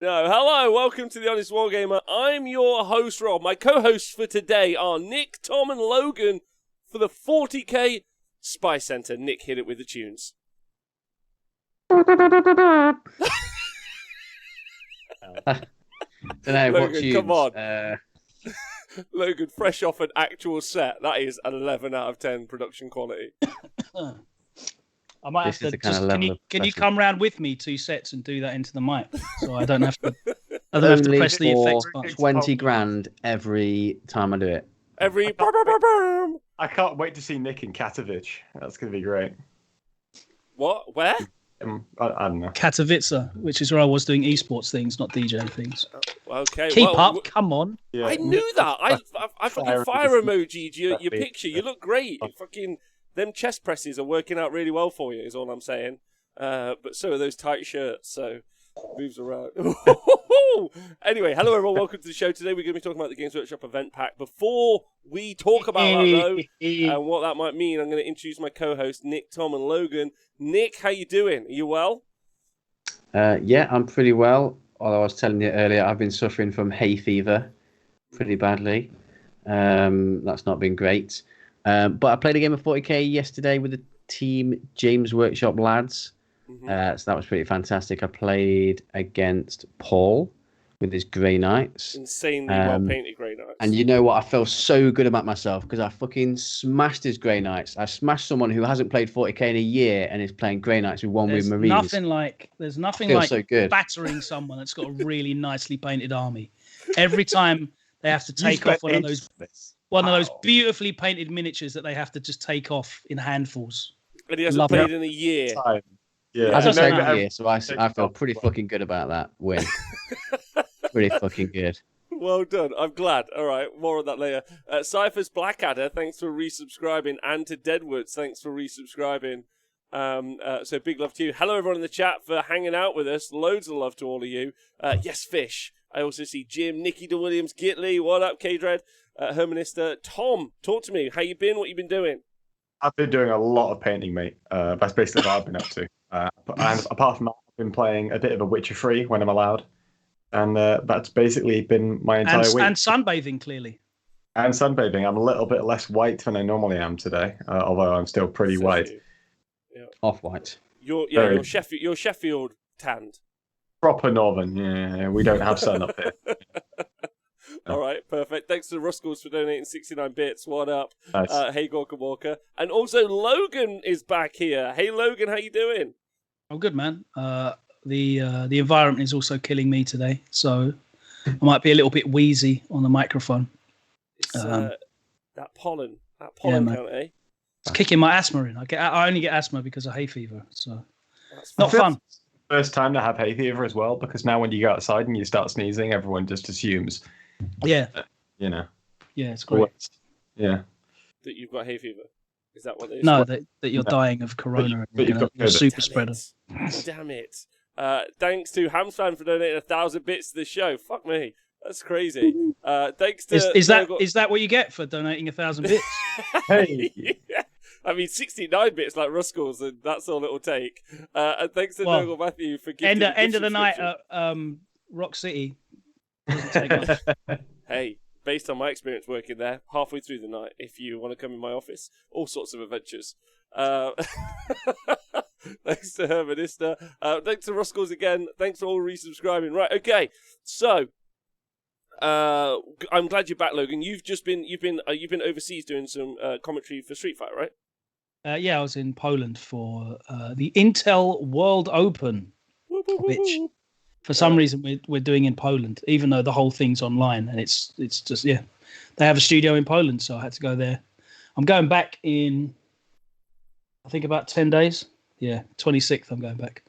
No, hello, welcome to the Honest Wargamer. I'm your host, Rob. My co-hosts for today are Nick, Tom, and Logan for the 40k Spy Center. Nick, hit it with the tunes. Don't know Logan, what tunes. come on. Logan, fresh off an actual set. That is an 11 out of 10 production quality. I might have to just. Can you come round with me 2 sets and do that into the mic, so I don't have to. I don't have to press the effects button. 20 grand every time I do it. I can't wait to see Nick in Katowice. That's going to be great. What? Where? I don't know. Katowice, which is where I was doing esports things, not DJing things. Okay. Keep up, come on. Yeah. I knew that. I fucking fire emoji'd your picture. You look great. Fucking them chest presses are working out really well for you. Is all I'm saying. But so are those tight shirts. So moves around. Anyway, hello everyone. Welcome to the show. Today we're going to be talking about the Games Workshop event pack. Before we talk about that though, and what that might mean, I'm going to introduce my co-host Nick, Tom, and Logan. Nick, how you doing? Are you well? Yeah, I'm pretty well. Although I was telling you earlier, I've been suffering from hay fever pretty badly. That's not been great. But I played a game of 40k yesterday with the team James Workshop lads. So that was pretty fantastic. I played against Paul with his Grey Knights. Insanely well-painted Grey Knights. And you know what? I feel so good about myself because I fucking smashed his Grey Knights. I smashed someone who hasn't played 40k in a year and is playing Grey Knights with one with Marines. There's nothing like so battering someone that's got a really nicely painted army. Every time they have to take off one of those beautifully painted miniatures that they have to just take off in handfuls. And he hasn't played in a year. Yeah, hasn't played in a year, so I feel pretty fucking good about that win. Pretty fucking good. Well done. I'm glad. All right, more on that later. Cypher's Blackadder, thanks for resubscribing. And to Deadwoods, thanks for resubscribing. So big love to you. Hello, everyone in the chat for hanging out with us. Loads of love to all of you. Yes, Fish. I also see Jim, Nicky DeWilliams, Gitley. What up, K-Dread? Hermanista. Tom, talk to me. How you been? What you been doing? I've been doing a lot of painting, mate. That's basically what I've been up to. And apart from that, I've been playing a bit of a Witcher 3 when I'm allowed. And that's basically been my entire week. And sunbathing, clearly. And sunbathing. I'm a little bit less white than I normally am today, although I'm still pretty white. Yeah. Off-white. You're Sheffield tanned. Proper northern, yeah. We don't have sun up here. All right, perfect. Thanks to Ruskles for donating 69 bits. What up? Nice. Hey, Gorka Walker. And also Logan is back here. Hey, Logan, how you doing? I'm good, man. The environment is also killing me today, so I might be a little bit wheezy on the microphone. It's, that pollen count, eh? It's kicking my asthma in. I only get asthma because of hay fever, so not fun. First time to have hay fever as well, because now when you go outside and you start sneezing, everyone just assumes. Yeah. Yeah, it's great. Yeah. That you've got hay fever. Is that what it is? No, that you're dying of corona. You're a super spreader. Damn it. Thanks to Hamstan for donating 1,000 bits to the show. Fuck me. That's crazy. Thanks to is that what you get for donating 1,000 bits? Hey. Yeah. I mean, 69 bits like Ruskles, and that's all it'll take. And thanks to Nogel Matthew for giving end of the night at Rock City. Doesn't take much. Hey, based on my experience working there, halfway through the night, if you want to come in my office, all sorts of adventures. Thanks to Hermanista. Thanks to Ruskles again. Thanks for all resubscribing. Right, okay. So, I'm glad you're back, Logan. You've been overseas doing some commentary for Street Fighter, right? Yeah, I was in Poland for the Intel World Open, which for some reason we're doing in Poland, even though the whole thing's online, and it's just they have a studio in Poland, so I had to go there. I'm going back in, I think, about 10 days. Yeah, 26th I'm going back.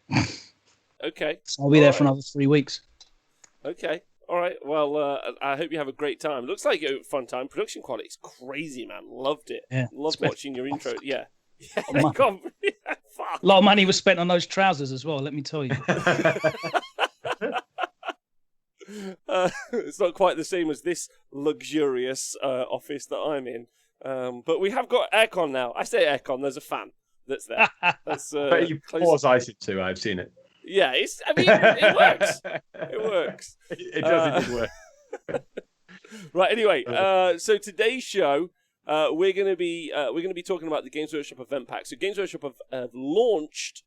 Okay. So I'll be there for another 3 weeks. Okay. All right. Well, I hope you have a great time. Looks like a fun time. Production quality is crazy, man. Loved it. Yeah. Loved watching your intro. Yeah. Yeah. A lot of money was spent on those trousers as well, let me tell you. It's not quite the same as this luxurious office that I'm in. But we have got aircon now. I say aircon, there's a fan that's there. That's, but you pause ice it too, I've seen it. Yeah, it works. It works. It does indeed work. Right. Anyway, so today's show, we're going to be talking about the Games Workshop event pack. So Games Workshop have launched.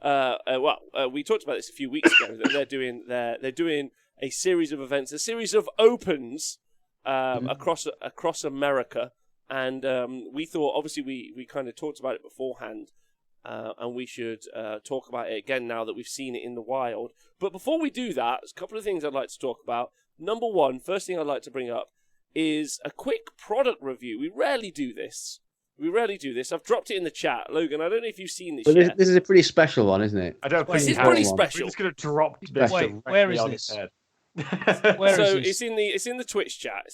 We talked about this a few weeks ago. That they're doing a series of events, a series of opens across America, and we thought, obviously, we kind of talked about it beforehand, and we should talk about it again now that we've seen it in the wild. But before we do that, there's a couple of things I'd like to talk about. Number one, first thing I'd like to bring up is a quick product review. We rarely do this. I've dropped it in the chat. Logan, I don't know if you've seen this yet. This is a pretty special one, isn't it? I don't think this is pretty special. We're just going to drop this Wait, where is this? Where is this? It's in the Twitch chat.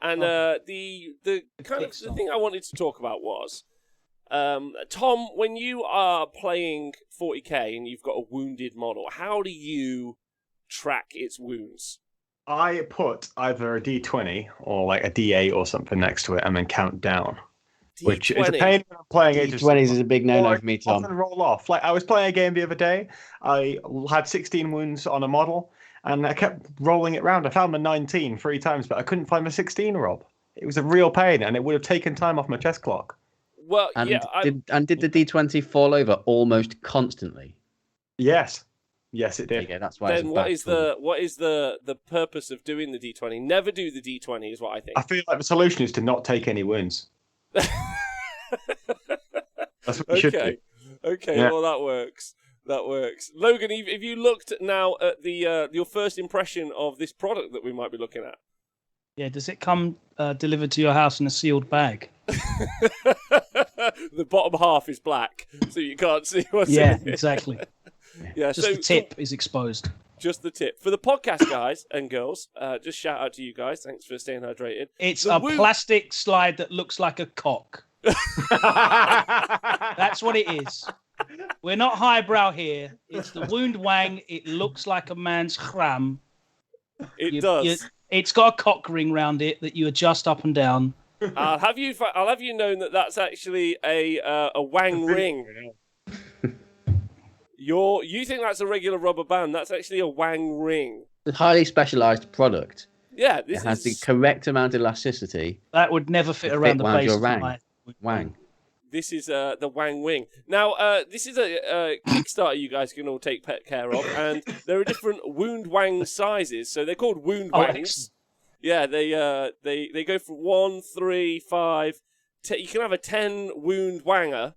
And the thing I wanted to talk about was, Tom, when you are playing 40k and you've got a wounded model, how do you track its wounds? I put either a D20 or like a D8 or something next to it and then count down. D20. Which is a pain when I'm playing D20s is a big no-no for me, Tom. Often roll off. Like I was playing a game the other day, I had 16 wounds on a model, and I kept rolling it round. I found my 19 3 times, but I couldn't find my 16, Rob. It was a real pain, and it would have taken time off my chest clock. Well, did the D20 fall over almost constantly? Yes. Yes, it did. Okay, that's why. Then what is the purpose of doing the D20? Never do the D20 is what I think. I feel like the solution is to not take any wounds. That's what you should do. Okay, yeah. Well that works. Logan, have you looked now at the your first impression of this product that we might be looking at? Yeah, does it come delivered to your house in a sealed bag? The bottom half is black, so you can't see what's in it. Yeah, exactly. Yeah, just the tip is exposed. Just the tip. For the podcast guys and girls, just shout out to you guys. Thanks for staying hydrated. It's a plastic slide that looks like a cock. That's what it is. We're not highbrow here. It's the wound wang. It looks like a man's khram. It does. It's got a cock ring round it that you adjust up and down. I'll have you known that that's actually a wang ring. You think that's a regular rubber band? That's actually a wang ring. It's a highly specialised product. Yeah, it has the correct amount of elasticity. That would never fit around the base of my wang. This is the wang wing. Now, this is a Kickstarter you guys can all take care of, and there are different wound wang sizes. So they're called wound wangs. Yeah, they go from 1, 3, 5. You can have a 10 wound wanger,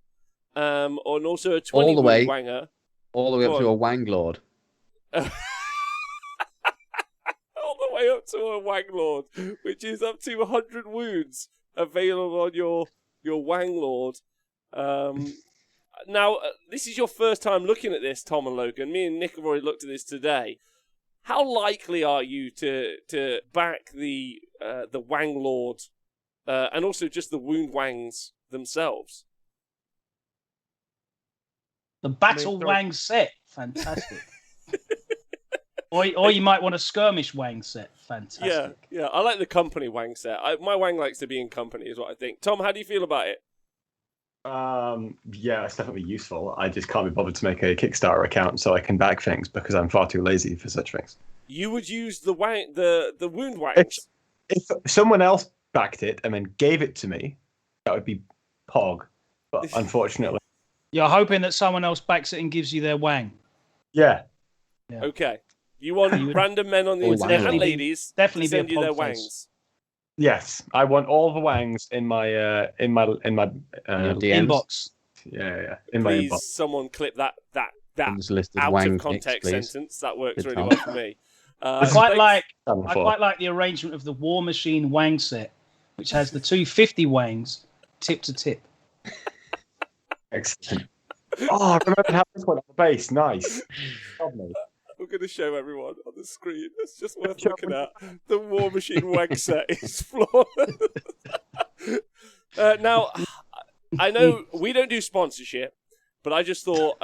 and also a 20 wound wanger. All the way up to a wang lord. All the way up to a wang lord, which is up to 100 wounds available on your wang lord. Now, this is your first time looking at this, Tom and Logan. Me and Nick have already looked at this today. How likely are you to back the wang lord and also just the wound wangs themselves? The battle wang set, fantastic. or you might want a skirmish wang set, fantastic. Yeah. I like the company wang set. My wang likes to be in company, is what I think. Tom, how do you feel about it? Yeah, it's definitely useful. I just can't be bothered to make a Kickstarter account so I can back things because I'm far too lazy for such things. You would use the wound wangs. If someone else backed it and then gave it to me, that would be pog. But unfortunately. You're hoping that someone else backs it and gives you their wang. Yeah. Okay. You want random men on the internet and ladies definitely to send you their face. wangs. Yes, I want all the wangs in my inbox. Yeah, in my Please, inbox. someone clip that out of context sentence. That works really well for me. I quite like the arrangement of the War Machine wang set, which has the 250 wangs tip to tip. Excellent. Oh, I remember how this went on the base. Nice. I'm going to show everyone on the screen. It's just worth looking at. The War Machine wang set is flawless. Now, I know we don't do sponsorship, but I just thought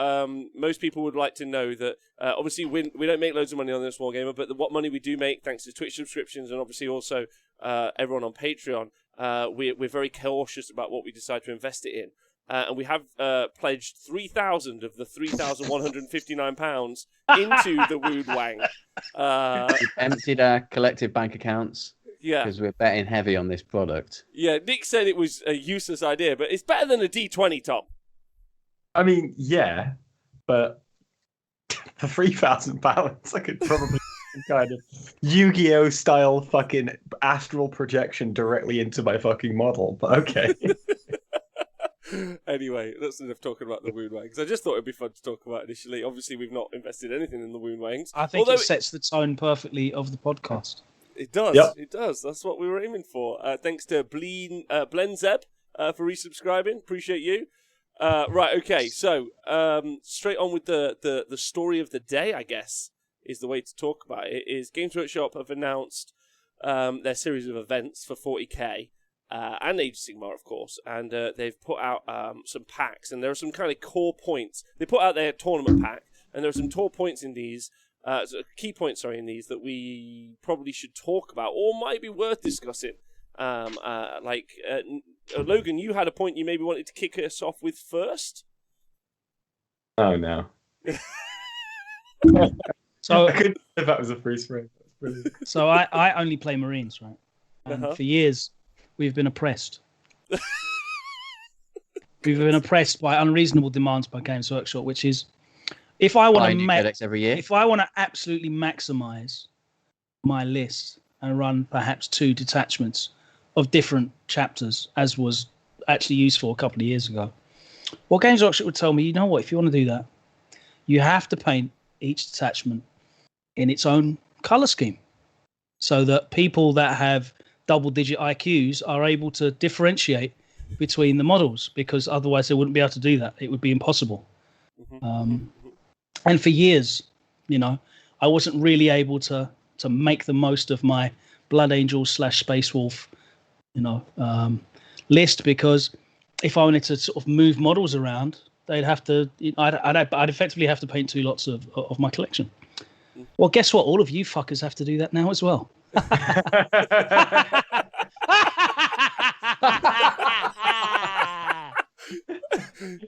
most people would like to know that obviously we don't make loads of money on this Wargamer, but what money we do make, thanks to Twitch subscriptions and obviously also everyone on Patreon, we're very cautious about what we decide to invest it in. and we have pledged 3,000 of the £3,159 into the Wood Wang. We've emptied our collective bank accounts. Yeah, because we're betting heavy on this product. Yeah, Nick said it was a useless idea, but it's better than a D20, Tom. I mean, yeah, but for £3,000, I could probably kind of Yu-Gi-Oh style fucking astral projection directly into my fucking model. But okay. Anyway, that's enough talking about the Wound Wangs. I just thought it'd be fun to talk about initially. Obviously, we've not invested anything in the Wound Wangs. I think it sets the tone perfectly of the podcast. It does. Yep. It does. That's what we were aiming for. Thanks to Blenzeb for resubscribing. Appreciate you. Right. Okay. So straight on with the story of the day, I guess, is the way to talk about it. Is Games Workshop have announced their series of events for 40k and Age of Sigmar, of course, and they've put out some packs, and there are some kind of core points. They put out their tournament pack, and there are some core points in these. Key points, in these that we probably should talk about or might be worth discussing. Logan, you had a point you maybe wanted to kick us off with first. Oh no! So I couldn't if that was a free spray. That's brilliant. So I only play Marines, right? And for years we've been oppressed. We've been oppressed by unreasonable demands by Games Workshop, which is. If I want to absolutely maximize my list and run perhaps 2 detachments of different chapters, as was actually useful a couple of years ago, well, Games Workshop would tell me, you know what, if you want to do that, you have to paint each detachment in its own color scheme so that people that have double-digit IQs are able to differentiate between the models, because otherwise they wouldn't be able to do that. It would be impossible. And for years, I wasn't really able to make the most of my Blood Angel / Space Wolf, list, because if I wanted to sort of move models around, they'd have to. I'd effectively have to paint 2 lots of my collection. Well, guess what? All of you fuckers have to do that now as well.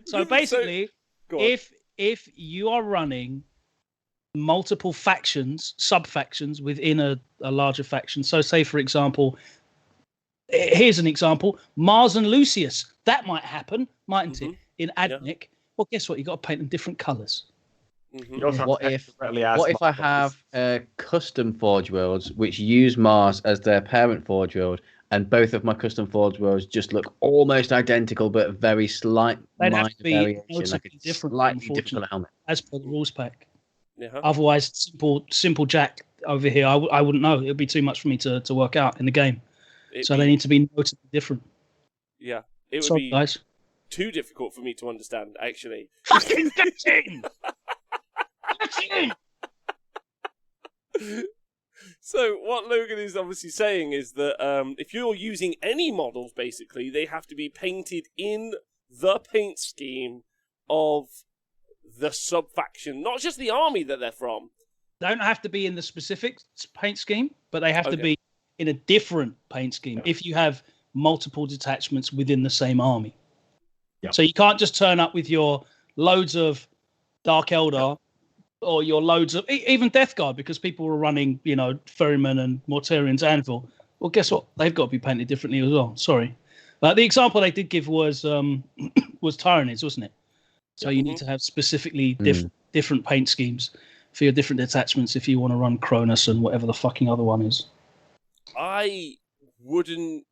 So basically, if you are running multiple factions, sub-factions within a larger faction, so say, for example, here's an example, Mars and Lucius, that might happen, mightn't it, in Admech? Yeah. Well, guess what? You've got to paint them different colours. What if I have custom Forge Worlds which use Mars as their parent Forge World, and both of my custom Forge Worlds just look almost identical, but very slight minor variation, like a slightly different helmet, as per the rules pack. Otherwise, simple Jack over here, I wouldn't know. It would be too much for me to work out in the game. They need to be notably different. Yeah, it would be too difficult for me to understand, actually. Fucking get in! So what Logan is obviously saying is that if you're using any models, basically, they have to be painted in the paint scheme of the sub-faction, not just the army that they're from. They don't have to be in the specific paint scheme, but they have to be in a different paint scheme if you have multiple detachments within the same army. Yep. So you can't just turn up with your loads of Dark Eldar or your loads of even Death Guard, because people were running, Ferryman and Mortarian's Anvil. Well, guess what? They've got to be painted differently as well. Sorry. But the example they did give was Tyranids, wasn't it? So you need to have specifically different paint schemes for your different detachments if you want to run Cronus and whatever the fucking other one is. I wouldn't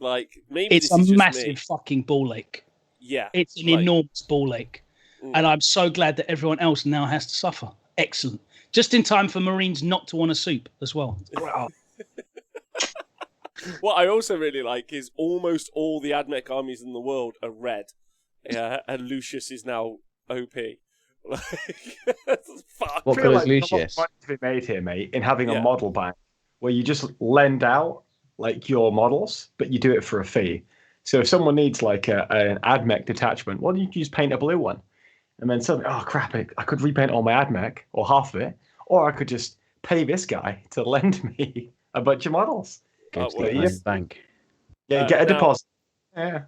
maybe it's a massive fucking ball ache. Yeah, it's an enormous ball ache, and I'm so glad that everyone else now has to suffer. Excellent, just in time for Marines not to want a soup as well. What I also really like is almost all the Admech armies in the world are red. Yeah, and Lucius is now OP. Fuck. What colour is Lucius? To be made here, mate, in having a model bank where you just lend out your models, but you do it for a fee. So if someone needs an Admech detachment, why don't you just paint a blue one? And then suddenly, oh crap, I could repaint all my Admech or half of it, or I could just pay this guy to lend me a bunch of models. Bank. Yeah, get a deposit. Yeah.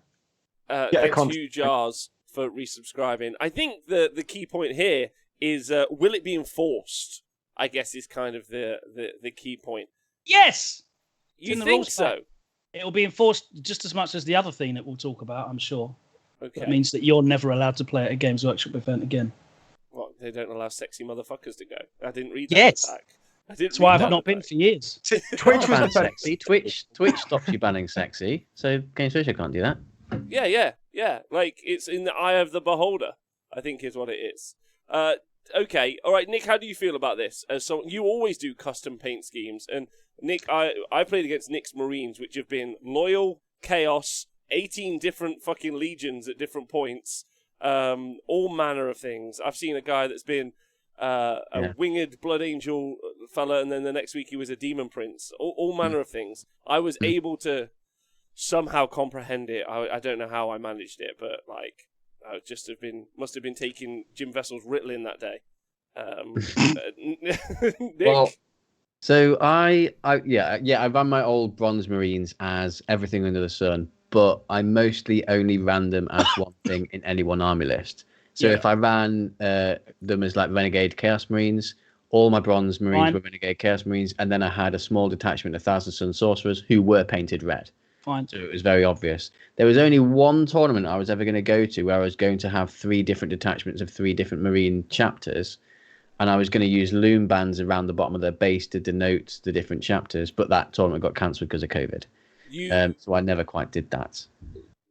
get 2 jars for resubscribing. I think the key point here is will it be enforced? I guess is kind of the key point. Yes. You think so? It'll be enforced just as much as the other thing that we'll talk about, I'm sure. Okay. That means that you're never allowed to play at a Games Workshop event again. What, they don't allow sexy motherfuckers to go? I didn't read that. Yes. That's why I've not been for years. Twitch was sexy. Twitch stops you banning sexy, so Games Workshop can't do that. Yeah. Like, it's in the eye of the beholder, I think is what it is. Okay, all right, Nick, how do you feel about this? So you always do custom paint schemes, and Nick, I played against Nick's Marines, which have been loyal, chaos, 18 different fucking legions at different points, all manner of things. I've seen a guy that's been a winged blood angel fella, and then the next week he was a demon prince. All manner of things. I was able to somehow comprehend it. I don't know how I managed it, but like I must have been taking Jim Vessel's Ritalin that day. Nick? Well, so I ran my old Bronze Marines as everything under the sun, but I mostly only ran them as one thing in any one army list. So if I ran them as like Renegade Chaos Marines, all my Bronze Marines were Renegade Chaos Marines, and then I had a small detachment of Thousand Sun Sorcerers who were painted red. Fine. So it was very obvious. There was only one tournament I was ever going to go to where I was going to have 3 different detachments of 3 different Marine chapters, and I was going to use loom bands around the bottom of their base to denote the different chapters, but that tournament got cancelled because of COVID. So I never quite did that.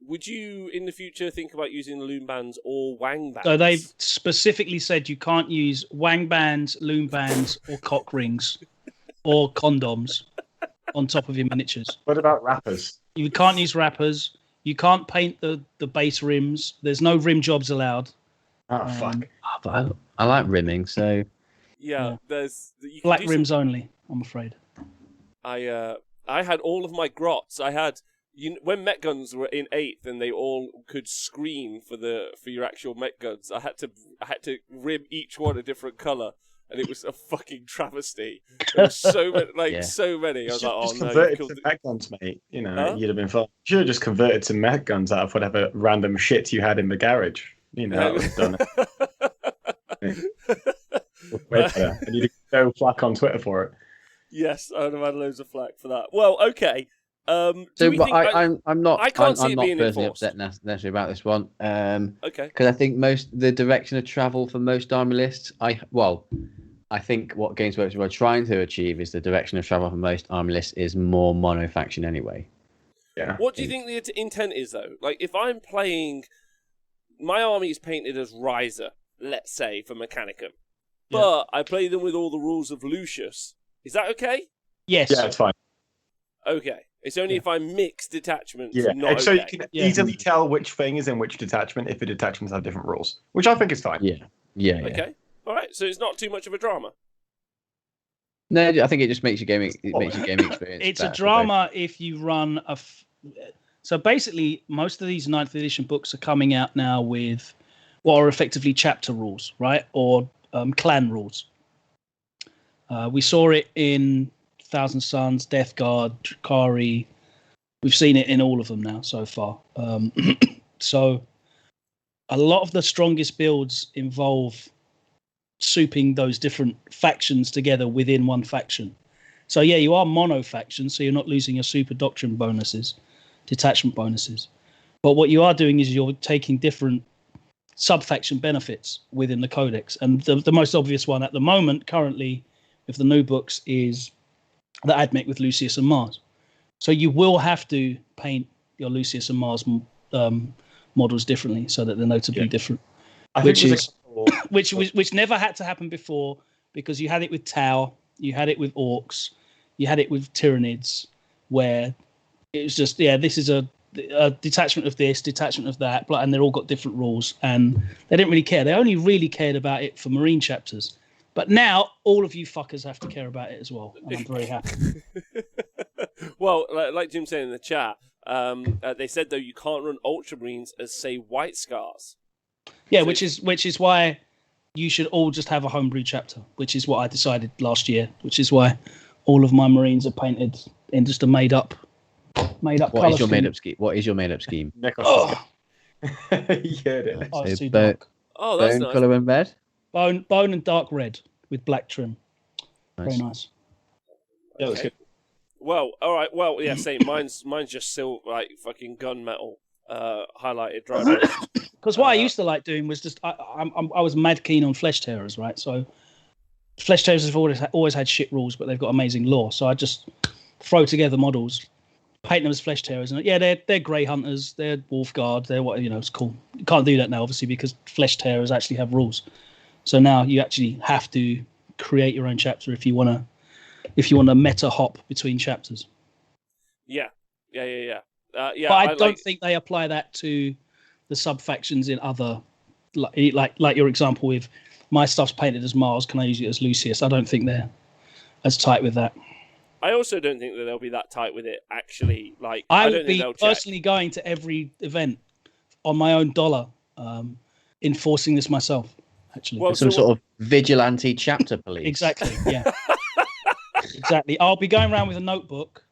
Would you, in the future, think about using loom bands or wang bands? So they've specifically said you can't use wang bands, loom bands, or cock rings, or condoms on top of your miniatures. What about wrappers? You can't use wrappers. You can't paint the base rims. There's no rim jobs allowed. Oh, fuck. But I like rimming, so... Yeah. There's... Black rims only, I'm afraid. I had all of my grots. I had... when Met Guns were in 8th and they all could screen for your actual Met Guns, I had to rim each one a different colour, and it was a fucking travesty. There were so many, so many. I was like, oh no, converted to Met Guns, mate. You know, you'd have been fine. You should have just converted to Met Guns out of whatever random shit you had in the garage. You know, that would have done it. And you'd go flack on Twitter for it. Yes, I'd have had loads of flack for that. Well, okay. I'm not. I can't see I'm it not being personally enforced. upset necessarily about this one. Okay. Because I think the direction of travel for most army lists. I think what Games Workshop are trying to achieve is the direction of travel for most army lists is more mono faction anyway. Yeah. What do you think the intent is though? Like, if I'm playing, my army is painted as Riser, let's say for Mechanicum, but I play them with all the rules of Lucius. Is that okay? Yes. Yeah, it's fine. Okay. It's only if I mix detachments. Yeah, not so okay. you can easily tell which thing is in which detachment if the detachments have different rules, which I think is fine. Yeah. Okay. All right. So it's not too much of a drama. No, I think it just makes your gaming. It makes your gaming experience. It's a drama if you run a. So basically, most of these 9th edition books are coming out now with what are effectively chapter rules, right, or clan rules. We saw it in Thousand Suns, Death Guard, Drakari. We've seen it in all of them now so far. So a lot of the strongest builds involve souping those different factions together within one faction. So yeah, you are mono faction, so you're not losing your super doctrine bonuses, detachment bonuses. But what you are doing is you're taking different sub-faction benefits within the codex. And the most obvious one at the moment, currently, with the new books, is the AdMech with Lucius and Mars. So you will have to paint your Lucius and Mars models differently so that they're notably different. Which never had to happen before, because you had it with Tau, you had it with Orcs, you had it with Tyranids, where it was just, this is a detachment of this, detachment of that, and they're all got different rules, and they didn't really care. They only really cared about it for Marine chapters. But now all of you fuckers have to care about it as well, and I'm very happy. Well, like Jim said in the chat, they said though you can't run Ultramarines as, say, White Scars. Yeah, which is why you should all just have a homebrew chapter, which is what I decided last year. Which is why all of my Marines are painted in just a made up. What is your made up scheme? What is your made up scheme? It is. Oh, it's too Bone dark. Oh, that's nice. colour in red. Bone and dark red with black trim. Very nice. Yeah, that's good. Well, all right. Well, yeah, same. Mine's just still like fucking gunmetal, highlighted, dry brush. Because what I used to like doing was just I was mad keen on Flesh Tearers, right? So Flesh Tearers have always had shit rules, but they've got amazing lore. So I just throw together models, paint them as Flesh Tearers, and they're Grey Hunters, they're Wolf Guard, they're what it's cool. You can't do that now, obviously, because Flesh Tearers actually have rules. So now you actually have to create your own chapter if you want to meta hop between chapters. Yeah. But I don't think they apply that to the sub factions in other, like your example with my stuff's painted as Mars. Can I use it as Lucius? I don't think they're as tight with that. I also don't think that they'll be that tight with it. Actually, like I don't would think be they'll personally going to every event on my own dollar, enforcing this myself. Actually, Well, Some sort of vigilante chapter police. exactly. Yeah, exactly. I'll be going around with a notebook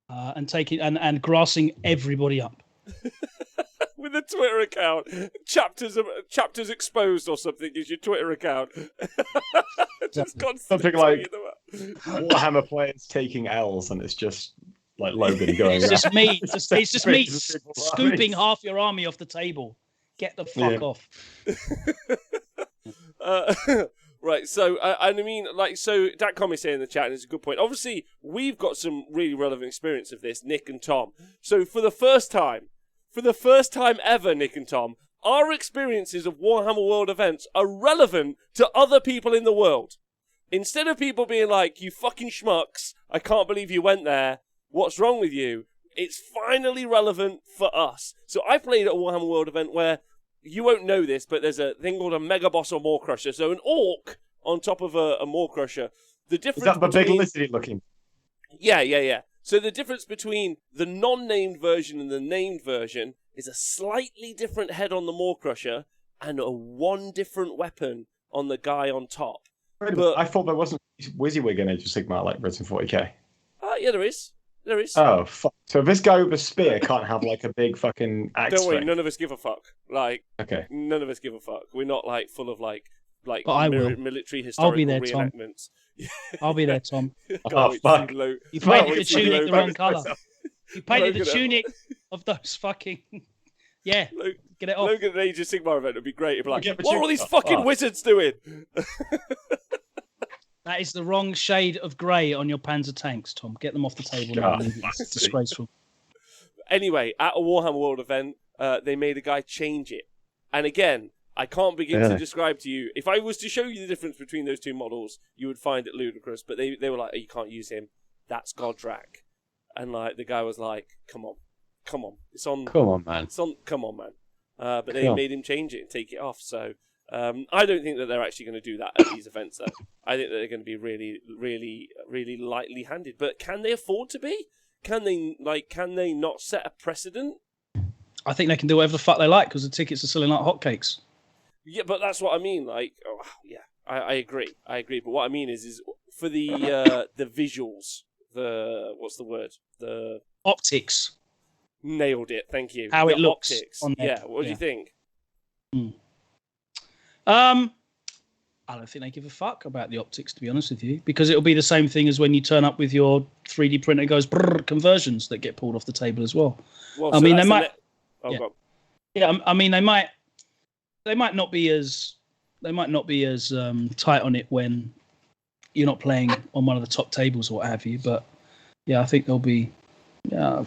and taking and grassing everybody up. with a Twitter account, chapters exposed or something is your Twitter account. Just constantly Something like tweeting them up. Warhammer players taking L's, and it's just like Logan going. It's just me. It's It's just me just people's scooping armies. half your army off the table. Get the fuck off. Right, so I mean, like, so Datcom is saying in the chat, and it's a good point. Obviously, we've got some really relevant experience of this, Nick and Tom. So for the first time ever, Nick and Tom, our experiences of Warhammer World events are relevant to other people in the world. Instead of people being like, you fucking schmucks, I can't believe you went there, what's wrong with you? It's finally relevant for us. So I played at a Warhammer World event where, you won't know this, but there's a thing called a Mega Boss or Maw Crusher. So an orc on top of a Maw Crusher. The difference Is that the big between... lizardy looking? Yeah. So the difference between the non-named version and the named version is a slightly different head on the Maw Crusher and one different weapon on the guy on top. I thought there wasn't WYSIWYG in Age of Sigmar like written 40k. Yeah, there is. There is. Oh, fuck. So this guy with a spear can't have like a big fucking axe. Don't worry, thing. none of us give a fuck. Like, Okay. none of us give a fuck. We're not like full of like But I will. military I'll historical be there, Tom. reenactments. I'll be there, Tom. Oh, fuck. You Can't painted wait the to see tunic the wrong Logan. colour. You painted the Logan- tunic of those fucking... Yeah, get it off. Logan at an Age of Sigmar event would be great. It'd be like, Get the what are all tunic these off. fucking Oh. wizards doing? That is the wrong shade of grey on your Panzer tanks, Tom. Get them off the table now. God, It's disgraceful. Anyway, at a Warhammer World event, they made a guy change it. And again, I can't begin to describe to you. If I was to show you the difference between those two models, you would find it ludicrous. But they were like, oh, you can't use him. That's Godrak. And like the guy was like, come on. It's on. Come on, man. Come on, man. But they made him change it and take it off. So I don't think that they're actually going to do that at these events, though. I think that they're going to be really, really, really lightly handed. But can they afford to be? Can they not set a precedent? I think they can do whatever the fuck they like because the tickets are selling like hotcakes. Yeah, but that's what I mean. Like, I agree. But what I mean is for the visuals, what's the word? The Optics. Nailed it. Thank you. How the it looks optics. on there. Yeah. What do you think? I don't think they give a fuck about the optics, to be honest with you, because it'll be the same thing as when you turn up with your 3D printer goes brrr, conversions that get pulled off the table as well. Well, I mean, they might. Go on. Yeah, I mean, they might not be as tight on it when you're not playing on one of the top tables or what have you. But yeah, I think they'll be. Yeah,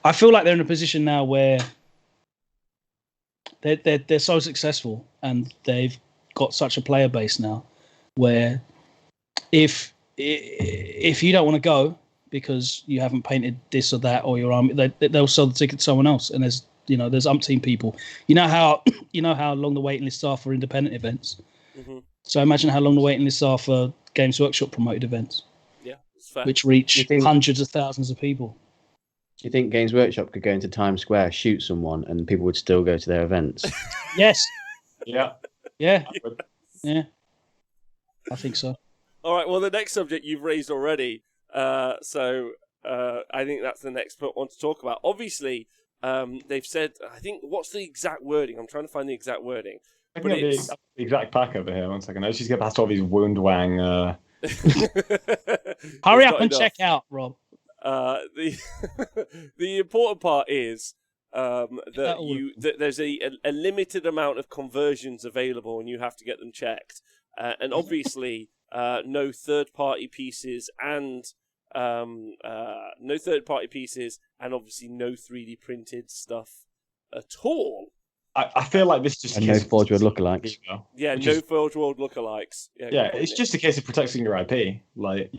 I feel like they're in a position now where they're so successful and they've got such a player base now, where if you don't want to go because you haven't painted this or that or your army, they'll sell the ticket to someone else. And there's umpteen people. You know how long the waiting lists are for independent events. Mm-hmm. So imagine how long the waiting lists are for Games Workshop promoted events. Yeah, it's fair. Which reach hundreds of thousands of people. Do you think Games Workshop could go into Times Square, shoot someone, and people would still go to their events? Yes. Yeah. Yeah. Yeah. I think so. All right. Well, the next subject you've raised already. So I think that's the next one to talk about. Obviously, they've said, I think, what's the exact wording? I'm trying to find the exact wording. I But can get the exact pack over here. One second. I just get past all these wound wang. Hurry up and check out, Rob. The the important part is that there's a limited amount of conversions available, and you have to get them checked. And obviously, no third-party pieces, and obviously no 3D printed stuff at all. I feel like this is just and no Forge World lookalikes. Yeah, no Forge World lookalikes. Yeah, it's just a case of protecting your IP. Like,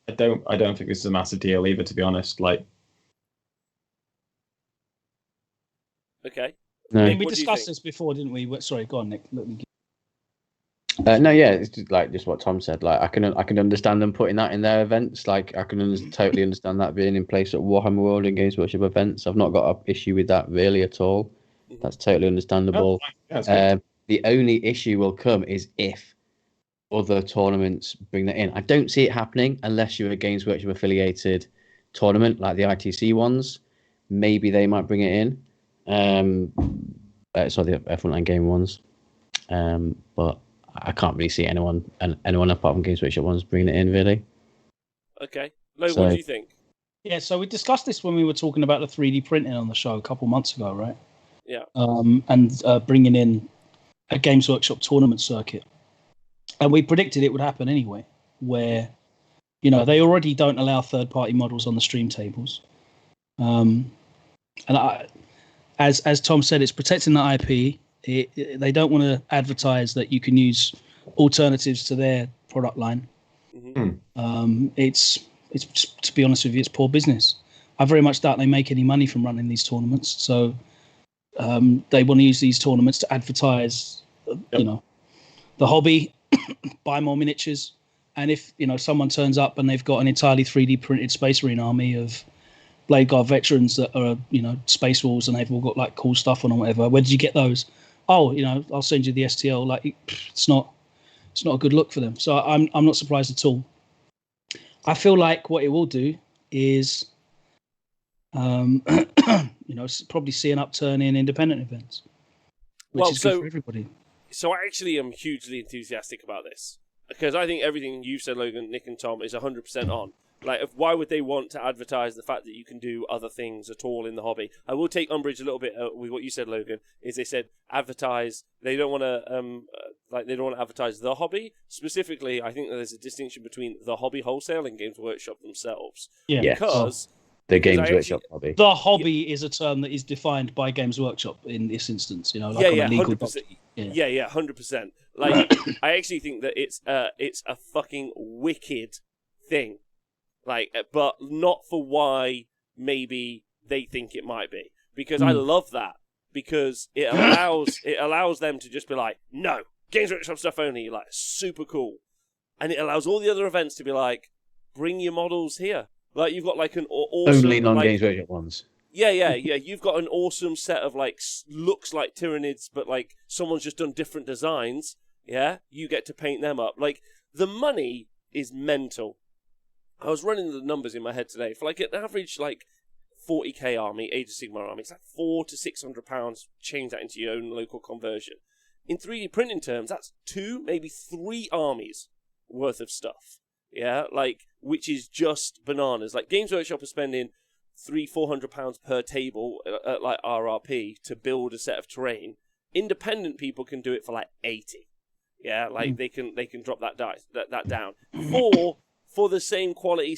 I don't think this is a massive deal either, to be honest. Like, okay. No. I mean, we discussed this before, didn't we? Sorry, go on, Nick. Let me No, yeah, it's just what Tom said. Like, I can understand them putting that in their events. Like, I can totally understand that being in place at Warhammer World and Games Workshop events. I've not got an issue with that really at all. That's totally understandable. The only issue will come is if other tournaments bring that in. I don't see it happening unless you're a Games Workshop affiliated tournament like the ITC ones. Maybe they might bring it in. Sorry, the F1 Game ones. But I can't really see anyone apart from Games Workshop ones bringing it in, really. Okay. Lo, what do you think? Yeah, so we discussed this when we were talking about the 3D printing on the show a couple months ago, right? Yeah. And bringing in a Games Workshop tournament circuit. And we predicted it would happen anyway, where, they already don't allow third-party models on the stream tables. As Tom said, it's protecting the IP. They don't want to advertise that you can use alternatives to their product line. Mm-hmm. It's to be honest with you, it's poor business. I very much doubt they make any money from running these tournaments. So they want to use these tournaments to advertise, the hobby, buy more miniatures, and if someone turns up and they've got an entirely 3D printed Space Marine army of Blade Guard veterans that are Space Wolves and they've all got like cool stuff on or whatever. Where did you get those? Oh, I'll send you the STL. Like, it's not a good look for them. So I'm not surprised at all. I feel like what it will do is, probably see an upturn in independent events, which is good for everybody. So I actually am hugely enthusiastic about this because I think everything you said, Logan, Nick, and Tom is 100% on. Like, why would they want to advertise the fact that you can do other things at all in the hobby? I will take umbrage a little bit with what you said, Logan. Is they said advertise. They don't want to they don't want to advertise the hobby specifically. I think that there's a distinction between the hobby wholesale and Games Workshop themselves. Yeah, because the Games Workshop hobby. The hobby is a term that is defined by Games Workshop in this instance. On a legal 100%. Yeah, 100%. Like, I actually think that it's a fucking wicked thing. Like, but not for why maybe they think it might be. Because I love that. Because it allows them to just be like, no, Games Workshop stuff only, like, super cool. And it allows all the other events to be like, bring your models here. Like, you've got like an awesome... Only non-Games Workshop ones. Yeah. You've got an awesome set of like, looks like Tyranids, but like, someone's just done different designs. Yeah? You get to paint them up. Like, the money is mental. I was running the numbers in my head today. For like an average like 40k army, Age of Sigmar army, it's like £400 to £600. Change that into your own local conversion. In 3D printing terms, that's 2, maybe 3 armies worth of stuff. Yeah, like, which is just bananas. Like, Games Workshop are spending £300-400 per table at like RRP to build a set of terrain. Independent people can do it for like 80. Yeah, like they can drop that down for the same quality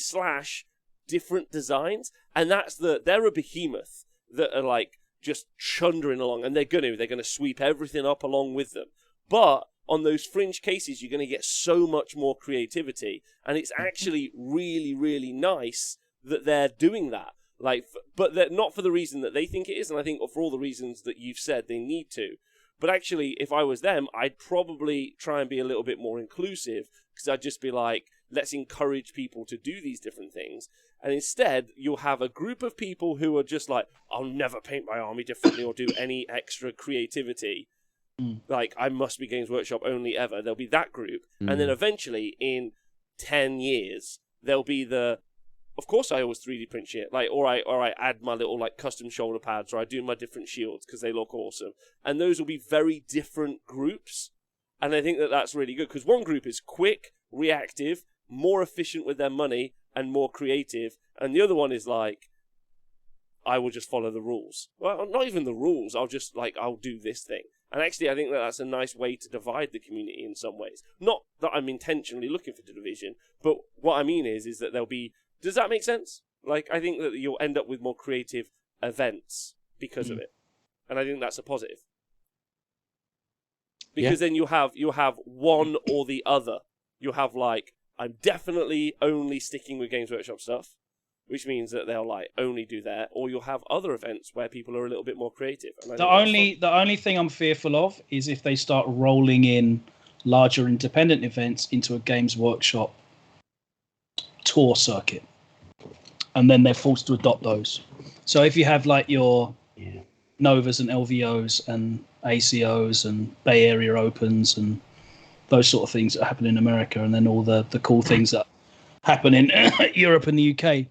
/ different designs, and they're a behemoth that are like just chundering along, and they're gonna sweep everything up along with them. But on those fringe cases, you're gonna get so much more creativity, and it's actually really, really nice that they're doing that. Like, but they're not for the reason that they think it is, and I think for all the reasons that you've said they need to. But actually, if I was them, I'd probably try and be a little bit more inclusive, because I'd just be like, let's encourage people to do these different things. And instead, you'll have a group of people who are just like, I'll never paint my army differently or do any extra creativity. Like, I must be Games Workshop only ever. There'll be that group. And then eventually, in 10 years, there'll be of course I always 3D print shit. Like, or I add my little like custom shoulder pads, or I do my different shields because they look awesome. And those will be very different groups. And I think that that's really good because one group is quick, reactive, more efficient with their money, and more creative. And the other one is like, I will just follow the rules. Well, not even the rules. I'll do this thing. And actually, I think that that's a nice way to divide the community in some ways. Not that I'm intentionally looking for division, but what I mean is that there'll be... Does that make sense? Like, I think that you'll end up with more creative events because of it. And I think that's a positive. Because then you'll have one or the other. You'll have, like, I'm definitely only sticking with Games Workshop stuff, which means that they'll like only do that, or you'll have other events where people are a little bit more creative. And the only thing I'm fearful of is if they start rolling in larger independent events into a Games Workshop tour circuit, and then they're forced to adopt those. So if you have like your Novas and LVOs and ACOs and Bay Area Opens and those sort of things that happen in America, and then all the cool things that happen in Europe and the UK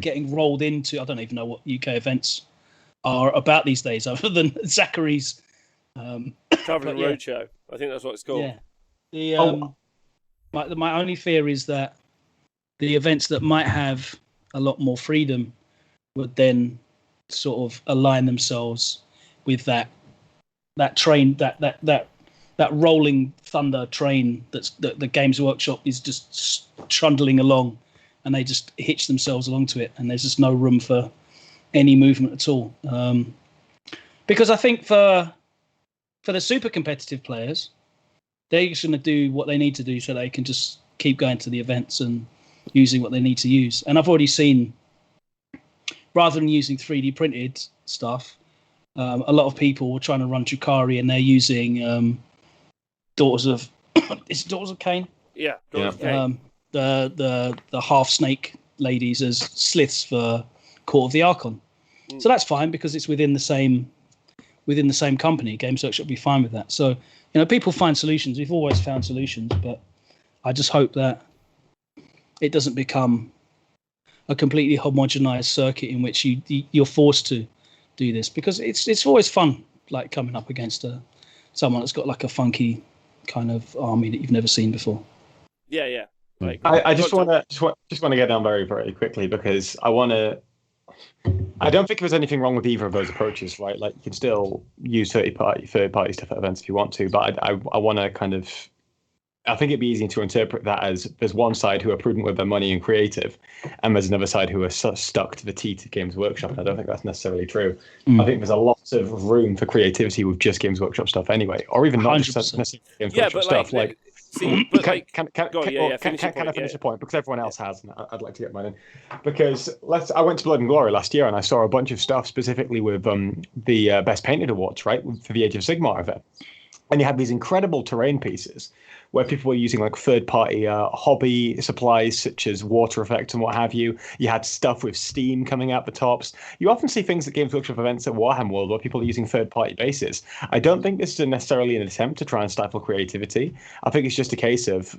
getting rolled into, I don't even know what UK events are about these days other than Zachary's Traveling Roadshow. I think that's what it's called. Yeah. My only fear is that the events that might have a lot more freedom would then sort of align themselves with that train, that rolling thunder train that the Games Workshop is just trundling along, and they just hitch themselves along to it, and there's just no room for any movement at all. Because I think for the super competitive players, they're just going to do what they need to do so they can just keep going to the events and using what they need to use. And I've already seen, rather than using 3D printed stuff, a lot of people were trying to run Drukari, and they're using Daughters of is it Daughters of Cain? Yeah, Daughters of Cain. The half snake ladies as sliths for Court of the Archon. So that's fine because it's within the same company. Games Workshop will be fine with that. So, people find solutions. We've always found solutions, but I just hope that it doesn't become a completely homogenized circuit in which you're forced to do this, because it's always fun, like coming up against someone that's got like a funky kind of army that you've never seen before. Yeah. Like, I just want to get down very, very quickly because I don't think there's anything wrong with either of those approaches, right? Like, you can still use third party stuff at events if you want to, but I want to kind of, I think it'd be easy to interpret that as there's one side who are prudent with their money and creative, and there's another side who are stuck to the teeth to Games Workshop. And I don't think that's necessarily true. I think there's a lot of room for creativity with just Games Workshop stuff anyway, or even not just necessarily Games Workshop stuff. Can I finish the point? Because everyone else has, and I'd like to get mine in. Because I went to Blood and Glory last year, and I saw a bunch of stuff specifically with the Best Painted Awards, right, for the Age of Sigmar event. And you had these incredible terrain pieces where people were using like third-party hobby supplies such as water effects and what have you. You had stuff with steam coming out the tops. You often see things at Games Workshop events at Warhammer World where people are using third-party bases. I don't think this is necessarily an attempt to try and stifle creativity. I think it's just a case of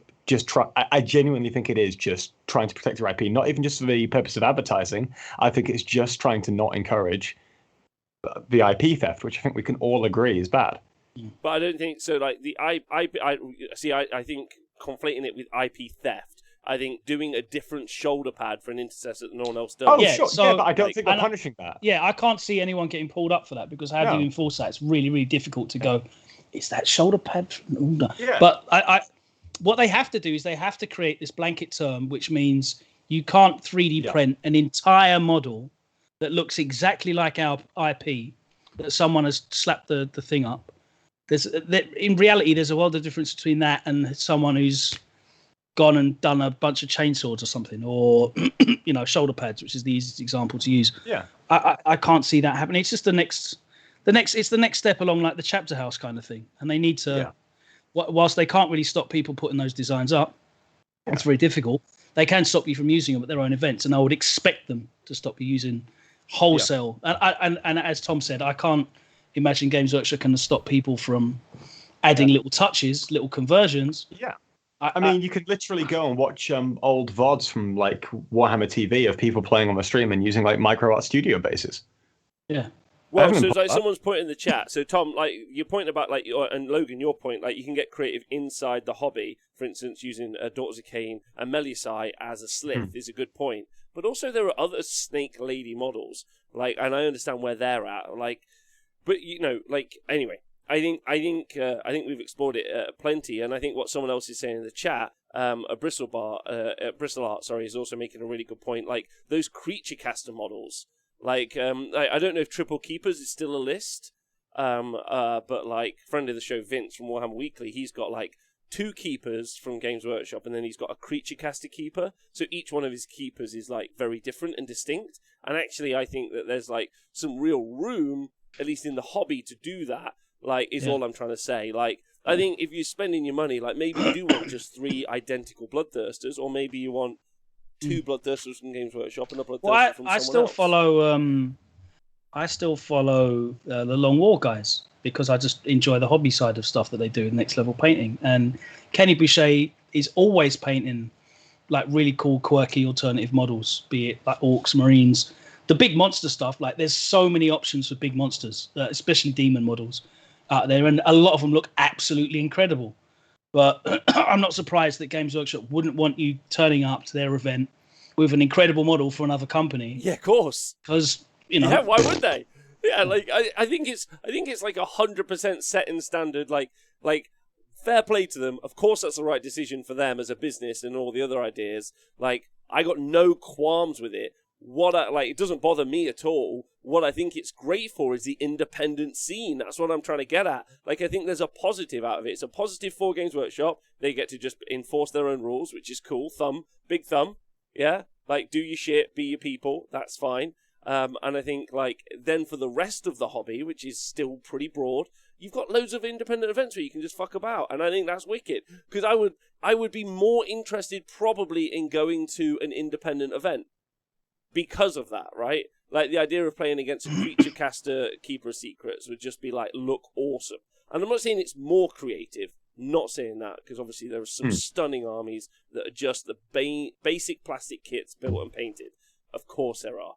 I genuinely think it is just trying to protect your IP, not even just for the purpose of advertising. I think it's just trying to not encourage the IP theft, which I think we can all agree is bad. But I don't think so. Like I think conflating it with IP theft. I think doing a different shoulder pad for an intercessor that no one else does. Oh, yeah, sure. So, but I don't think we're punishing that. Yeah, I can't see anyone getting pulled up for that, because how do you enforce that? It's really, really difficult to go, it's that shoulder pad. Yeah. But what they have to do is they have to create this blanket term, which means you can't 3D print an entire model that looks exactly like our IP that someone has slapped the thing up. In reality, there's a world of difference between that and someone who's gone and done a bunch of chainsaws or something, or shoulder pads, which is the easiest example to use. Yeah, I can't see that happening. It's just the next step along, like the chapter house kind of thing. And they need to, whilst they can't really stop people putting those designs up, it's very difficult. They can stop you from using them at their own events, and I would expect them to stop you using wholesale. And as Tom said, I can't imagine Games Workshop can stop people from adding little touches, little conversions. Yeah. I mean, you could literally go and watch old VODs from like Warhammer TV of people playing on the stream and using like micro art studio bases. Yeah. Well, so it's like someone's point in the chat. So Tom, like your point about like, and Logan, your point, like you can get creative inside the hobby. For instance, using Daughters of Cain and Melisai as a slith is a good point. But also there are other Snake Lady models, like, and I understand where they're at. Like, but you know, like anyway, I think we've explored it plenty, and I think what someone else is saying in the chat, Bristol Art, sorry, is also making a really good point. Like those creature caster models. Like, I don't know if Triple Keepers is still a list, but like, friend of the show, Vince from Warhammer Weekly, he's got like 2 keepers from Games Workshop, and then he's got a creature caster keeper. So each one of his keepers is like very different and distinct. And actually, I think that there's like some real room, at least in the hobby, to do that. Like, is all I'm trying to say. Like, I think if you're spending your money, like maybe you do want just 3 identical Bloodthirsters, or maybe you want 2 Bloodthirsters from Games Workshop and a Bloodthirster from someone else. I still follow the Long War guys because I just enjoy the hobby side of stuff that they do in Next Level Painting. And Kenny Boucher is always painting like really cool, quirky, alternative models, be it like orcs, marines, the big monster stuff. Like there's so many options for big monsters, especially demon models out there, and a lot of them look absolutely incredible. But I'm not surprised that Games Workshop wouldn't want you turning up to their event with an incredible model for another company. Yeah, of course. Because, you know. Yeah, why would they? Yeah, like I think it's like 100% set in standard. Like fair play to them. Of course, that's the right decision for them as a business and all the other ideas. Like I got no qualms with it. It doesn't bother me at all. What I think it's great for is the independent scene. That's what I'm trying to get at. Like, I think there's a positive out of it. It's a positive for Games Workshop. They get to just enforce their own rules, which is cool. Big thumb. Yeah? Like, do your shit, be your people. That's fine. And I think, like, then for the rest of the hobby, which is still pretty broad, you've got loads of independent events where you can just fuck about. And I think that's wicked. Because I would be more interested probably in going to an independent event. Because of that, right? Like, the idea of playing against a creature caster, keeper of secrets would just be like, look awesome. And I'm not saying it's more creative, not saying that, because obviously there are some stunning armies that are just the basic plastic kits built and painted. Of course there are.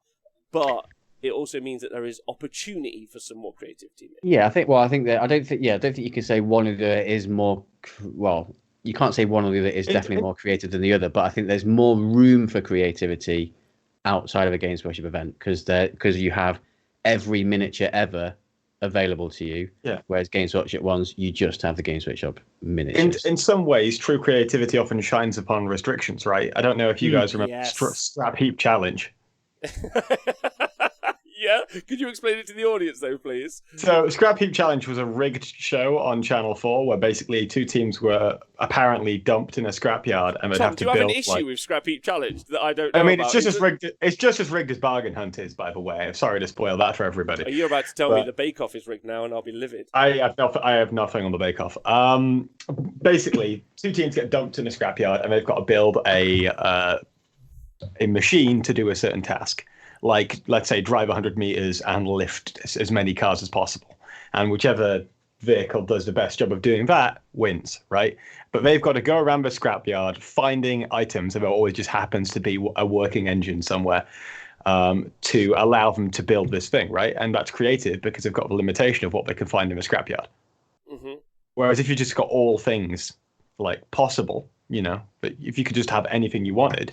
But it also means that there is opportunity for some more creativity. Yeah, I don't think you can say one of the is more, well, you can't say one or the other is definitely more creative than the other, but I think there's more room for creativity outside of a Games Workshop event because you have every miniature ever available to you. Yeah. Whereas Games Workshop ones, you just have the Games Workshop miniatures. In some ways, true creativity often shines upon restrictions, right? I don't know if you guys remember Scrap Heap Challenge. Yeah, could you explain it to the audience though, please? So Scrap Heap Challenge was a rigged show on Channel 4 where basically 2 teams were apparently dumped in a scrapyard and they'd have to build. Do you have an issue with Scrap Heap Challenge that I don't know? I mean, it's just as rigged as Bargain Hunt is, by the way. I'm sorry to spoil that for everybody. You're about to tell me the Bake Off is rigged now, and I'll be livid. I have nothing on the Bake Off. Basically, 2 teams get dumped in a scrapyard and they've got to build a machine to do a certain task. Like, let's say, drive 100 meters and lift as many cars as possible. And whichever vehicle does the best job of doing that wins, right? But they've got to go around the scrapyard finding items, and there always just happens to be a working engine somewhere to allow them to build this thing, right? And that's creative because they've got the limitation of what they can find in the scrapyard. Mm-hmm. Whereas if you just got all things, like, possible, you know, but if you could just have anything you wanted,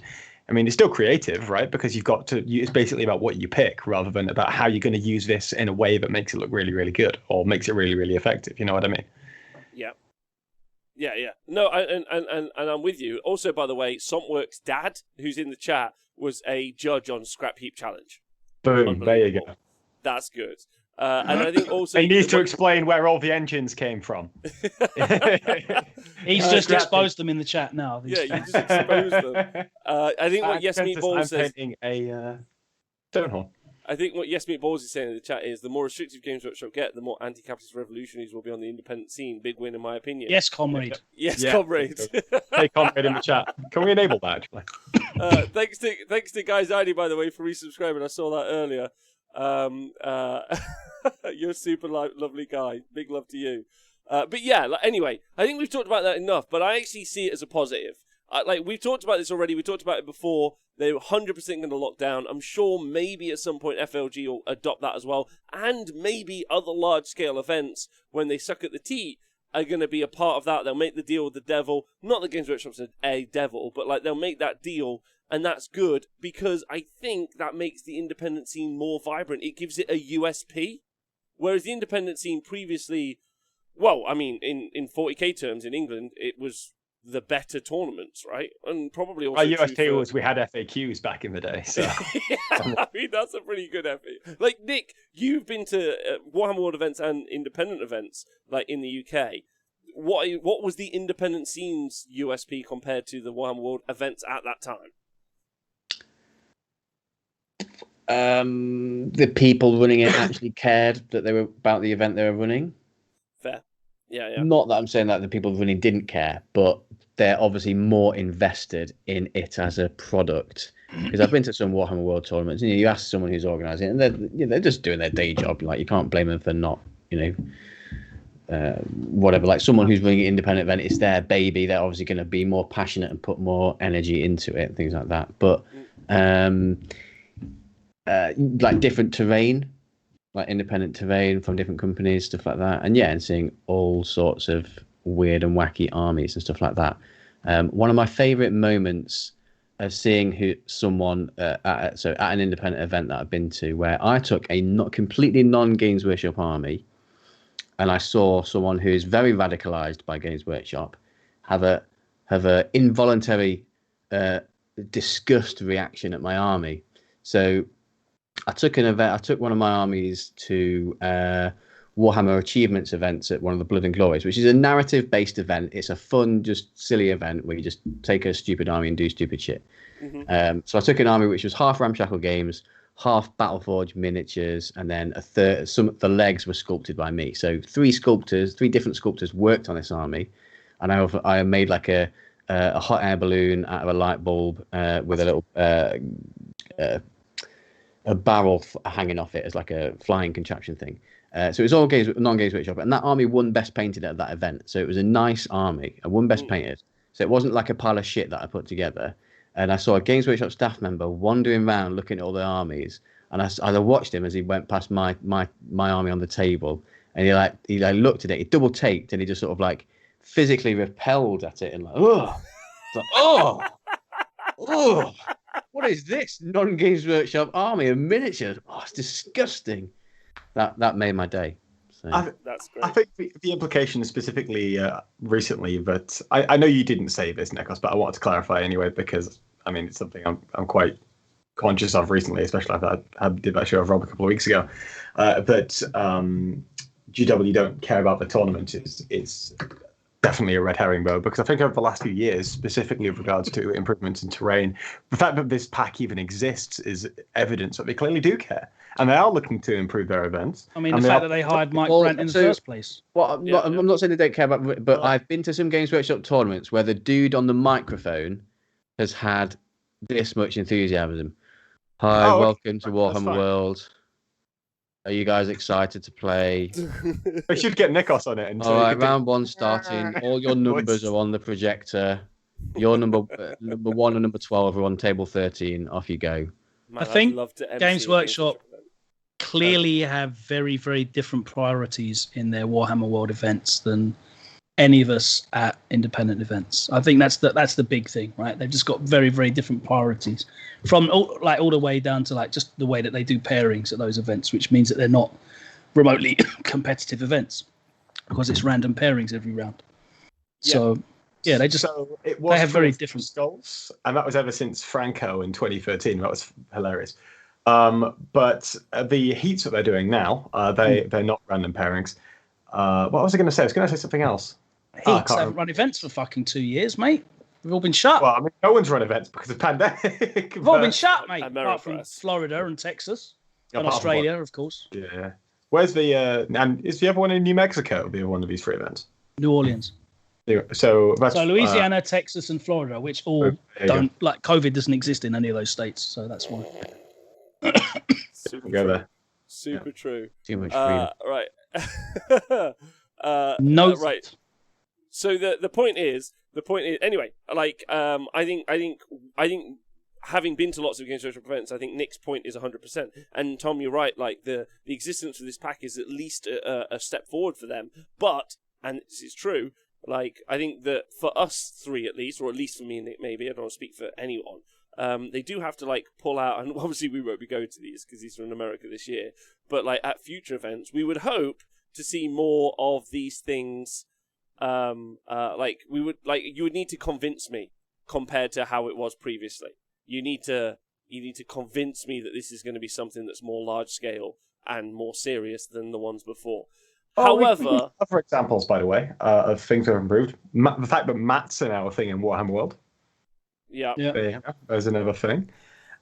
I mean, it's still creative, right? Because you've got to, it's basically about what you pick rather than about how you're going to use this in a way that makes it look really, really good or makes it really, really effective. You know what I mean? Yeah. Yeah, yeah. No, and I'm with you. Also, by the way, Sompworks' dad, who's in the chat, was a judge on Scrap Heap Challenge. Boom, there you go. That's good. And I think also... He needs to explain where all the engines came from. He's just exposed them in the chat now. Yeah, you just exposed them. I think what Yes Meat Balls says... I'm painting a Stonehorn. I think what Yes Meat Balls is saying in the chat is the more restrictive Games Workshop get, the more anti-capitalist revolutionaries will be on the independent scene. Big win, in my opinion. Yes, comrade. Yes, comrade. Hey, comrade in the chat. Can we enable that, actually? Thanks to Guys ID, by the way, for resubscribing. I saw that earlier. You're a super lovely guy. Big love to you. But yeah, anyway, I think we've talked about that enough, but I actually see it as a positive. We've talked about this already. We talked about it before. They're 100% going to lock down. I'm sure maybe at some point FLG will adopt that as well. And maybe other large-scale events, when they suck at the teat, are going to be a part of that. They'll make the deal with the devil. Not that Games Workshop's a devil, but they'll make that deal, and that's good because I think that makes the independent scene more vibrant. It gives it a USP. Whereas the independent scene previously, well, I mean, in 40k terms in England, it was the better tournaments, right? And probably also. Our USP was we had FAQs back in the day. So I mean, that's a pretty good FAQ. Like, Nick, you've been to Warhammer World events and independent events, in the UK. What was the independent scene's USP compared to the Warhammer World events at that time? The people running it actually cared that they were about the event they were running. Fair. Yeah. Not that I'm saying that the people running didn't care, but they're obviously more invested in it as a product. Because I've been to some Warhammer World tournaments, and you ask someone who's organising it, and they're just doing their day job. Like, you can't blame them for not, whatever. Like, someone who's running an independent event, it's their baby. They're obviously going to be more passionate and put more energy into it, and things like that. But different terrain, like independent terrain from different companies, stuff like that, and seeing all sorts of weird and wacky armies and stuff like that. One of my favourite moments of seeing someone at an independent event that I've been to, where I took a completely non-Games Workshop army, and I saw someone who is very radicalised by Games Workshop have a involuntary disgust reaction at my army. So I took one of my armies to Warhammer Achievements events at one of the Blood and Glories, which is a narrative-based event. It's a fun, just silly event where you just take a stupid army and do stupid shit. Mm-hmm. So I took an army which was half Ramshackle Games, half Battleforge miniatures, and then a third. The legs were sculpted by me. So three different sculptors worked on this army, and I made like a hot air balloon out of a light bulb with a little a barrel hanging off it as like a flying contraption thing. So it was all non-Games Workshop, and that army won Best Painted at that event. So it was a nice army. I won Best Painted. So it wasn't like a pile of shit that I put together. And I saw a Games Workshop staff member wandering around looking at all the armies, and I watched him as he went past my army on the table, and he looked at it, he double taked, and he just sort of like physically repelled at it and like, oh, what is this non-Games Workshop army of miniatures? Oh, it's disgusting. That made my day. So. That's great. I think the implication specifically recently, but I know you didn't say this, Nikos, but I wanted to clarify anyway, because I mean, it's something I'm quite conscious of recently, especially I did that show of Rob a couple of weeks ago. But GW don't care about the tournament. It's definitely a red herring, though, because I think over the last few years, specifically with regards to improvements in terrain, the fact that this pack even exists is evidence that they clearly do care. And they are looking to improve their events. I mean, the fact that they hired Mike Brent in the first place. Well, I'm not saying they don't care about it, but I've been to some Games Workshop tournaments where the dude on the microphone has had this much enthusiasm. Hi, welcome to Warhammer World. Are you guys excited to play? I should get Nikos on it. All right, round one starting. All your numbers are on the projector. Your number 1 and number 12 are on table 13. Off you go. Man, I think Games Workshop clearly have very, very different priorities in their Warhammer World events than any of us at independent events. I think that's the big thing, right? They've just got very, very different priorities from all the way down to like just the way that they do pairings at those events, which means that they're not remotely competitive events because it's random pairings every round. Yeah. So yeah, they have very different skulls, and that was ever since Franco in 2013. That was hilarious. But the heats that they're doing now, they're not random pairings. What was I going to say? I was going to say something else. Heats haven't run events for fucking 2 years, mate. We've all been shut. Well, I mean, no one's run events because of pandemic. We've all been shut, mate. Apart from Florida and Texas and Australia, of course. Yeah. Where's the and is the other one in New Mexico? Will be one of these 3 events. New Orleans. So Louisiana, Texas, and Florida, which all don't like COVID doesn't exist in any of those states, so that's why. Super true. Too much freedom. Right. Note. Right. So the point is anyway. Like I think having been to lots of Games Workshop events, I think Nick's point is 100%. And Tom, you're right. Like the existence of this pack is at least a step forward for them. But, and this is true, like I think that for us three at least, or at least for me and Nick, maybe I don't want to speak for anyone. They do have to like pull out, and obviously we won't be going to these because these are in America this year. But like at future events, we would hope to see more of these things. Like we would like you would need to convince me compared to how it was previously. You need to convince me that this is going to be something that's more large scale and more serious than the ones before. However, other examples, by the way, of things that have improved. The fact that mats are now a thing in Warhammer World. Yeah. There you go. There's another thing.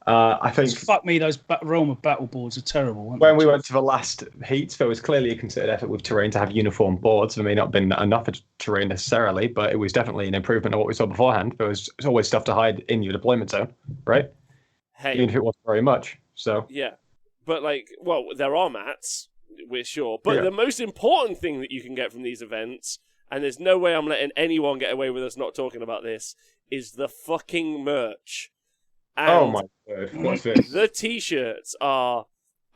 I think. Fuck me, those Realm of Battle boards are terrible. When we went to the last heats, there was clearly a considered effort with terrain to have uniform boards. There may not have been enough terrain necessarily, but it was definitely an improvement of what we saw beforehand. There was always stuff to hide in your deployment zone, right? Hey, even if it wasn't very much. So yeah, but like, well, there are mats, we're sure. But the most important thing that you can get from these events, and there's no way I'm letting anyone get away with us not talking about this, is the fucking merch. And oh my word, what's this? The t-shirts are,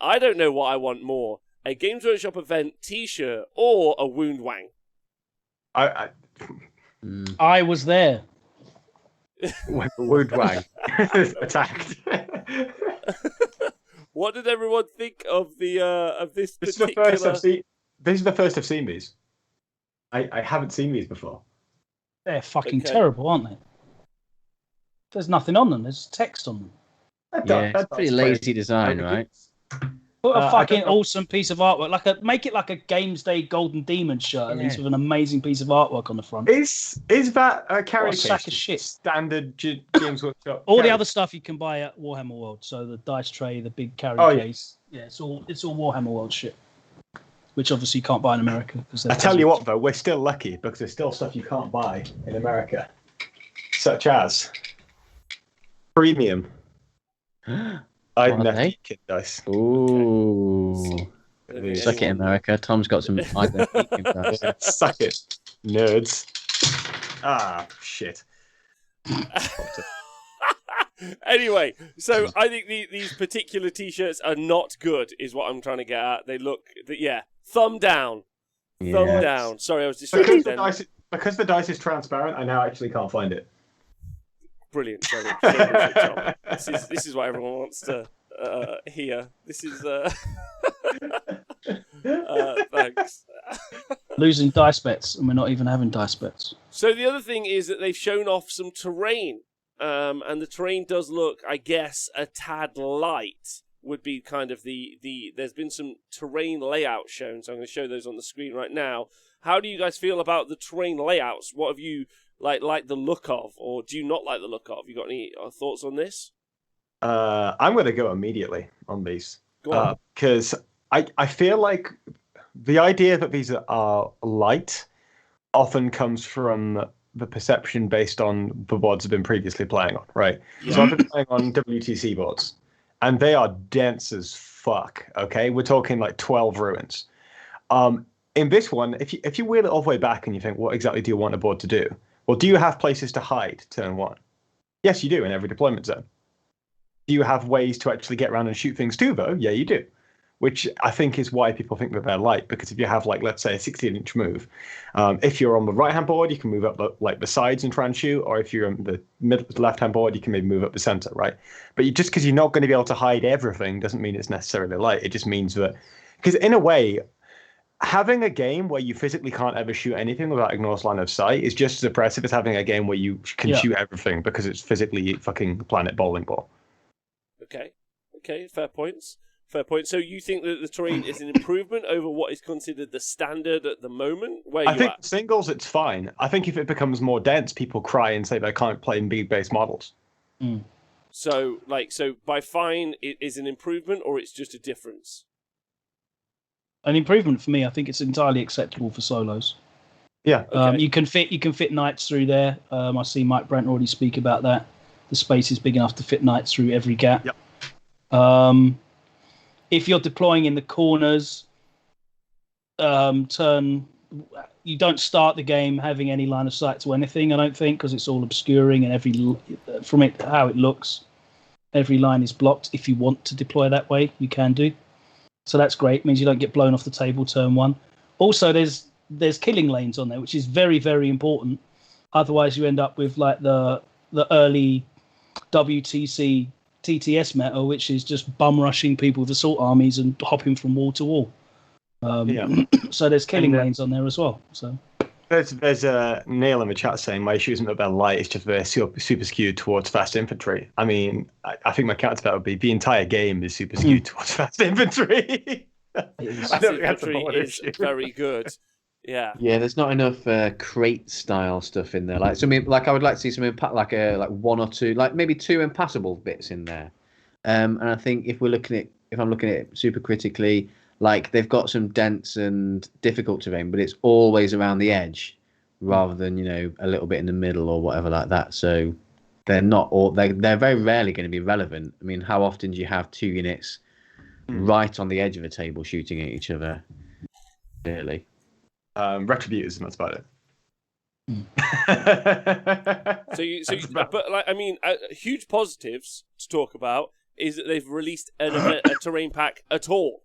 I don't know what I want more, a Games Workshop event t-shirt or a wound wang. I was there. When the wound wang attacked. What did everyone think of the of this particular... This is the first I've seen these. I haven't seen these before. They're fucking terrible, aren't they? There's nothing on them. There's text on them. It's pretty lazy design, right? Put a fucking awesome piece of artwork, make it like a Games Day Golden Demon shirt, at least with an amazing piece of artwork on the front. Is that a carry case? Sack of shit. Standard Games Workshop. All the other stuff you can buy at Warhammer World. So the dice tray, the big carry case. Yeah, it's all Warhammer World shit. Which obviously you can't buy in America. I tell you what, though, we're still lucky because there's still stuff you can't buy in America, such as premium. Identity kit dice. Ooh. Suck it, America. Tom's got some identity kit dice. Suck it, nerds. Ah, shit. Anyway, so I think these particular t-shirts are not good, is what I'm trying to get at. They look, thumb down. Thumb down. Sorry, I was distracted then. Because the dice is transparent, I now actually can't find it. Brilliant. This is what everyone wants to hear. This is thanks. Losing dice bets, and we're not even having dice bets. So the other thing is that they've shown off some terrain, and the terrain does look, I guess, a tad light. Would be kind of the. There's been some terrain layouts shown, so I'm going to show those on the screen right now. How do you guys feel about the terrain layouts? What have you like the look of, or do you not like the look of? You got any thoughts on this? I'm going to go immediately on these. Go on. Because I feel like the idea that these are light often comes from the perception based on the boards I've been previously playing on, right? Yeah. So I've been playing on WTC boards, and they are dense as fuck, okay? We're talking like 12 ruins. In this one, if you wheel it all the way back and you think, what exactly do you want a board to do? Well, do you have places to hide turn one? Yes, you do in every deployment zone. Do you have ways to actually get around and shoot things too, though? Yeah, you do. Which I think is why people think that they're light, because if you have, like, let's say a 16-inch move, if you're on the right-hand board, you can move up the sides and try and shoot, or if you're on the left-hand board, you can maybe move up the center, right? But just because you're not going to be able to hide everything doesn't mean it's necessarily light. It just means that, because in a way, having a game where you physically can't ever shoot anything without ignoring line of sight is just as oppressive as having a game where you can shoot everything because it's physically fucking planet bowling ball. Okay, fair points. So you think that the terrain is an improvement over what is considered the standard at the moment? I think singles, it's fine. I think if it becomes more dense, people cry and say they can't play in big-based models. Mm. So by fine, it is an improvement, or it's just a difference? An improvement for me. I think it's entirely acceptable for solos. Yeah. Okay. You can fit knights through there. I see Mike Brent already speak about that. The space is big enough to fit knights through every gap. Yep. If you're deploying in the corners, turn you don't start the game having any line of sight to anything. I don't think, because it's all obscuring and from it how it looks, every line is blocked. If you want to deploy that way, you can do. So that's great. It means you don't get blown off the table turn one. Also, there's killing lanes on there, which is very, very important. Otherwise, you end up with like the early WTC TTS meta, which is just bum rushing people with assault armies and hopping from wall to wall. So there's killing lanes on there as well. So there's a Neil in the chat saying my issue isn't about light; it's just very super skewed towards fast infantry. I mean, I think my counter to that would be the entire game is super skewed towards fast infantry. Fast infantry is very good. Yeah. Yeah, there's not enough crate style stuff in there. Like, so I mean, like I would like to see some like one or two, like maybe two impassable bits in there. And I think if I'm looking at it super critically, like they've got some dense and difficult terrain, but it's always around the edge rather than, a little bit in the middle or whatever like that. So they're not all they're very rarely going to be relevant. I mean, how often do you have two units right on the edge of a table shooting at each other? Really? Retributors, and that's about it. But like, I mean, huge positives to talk about is that they've released a terrain pack at all.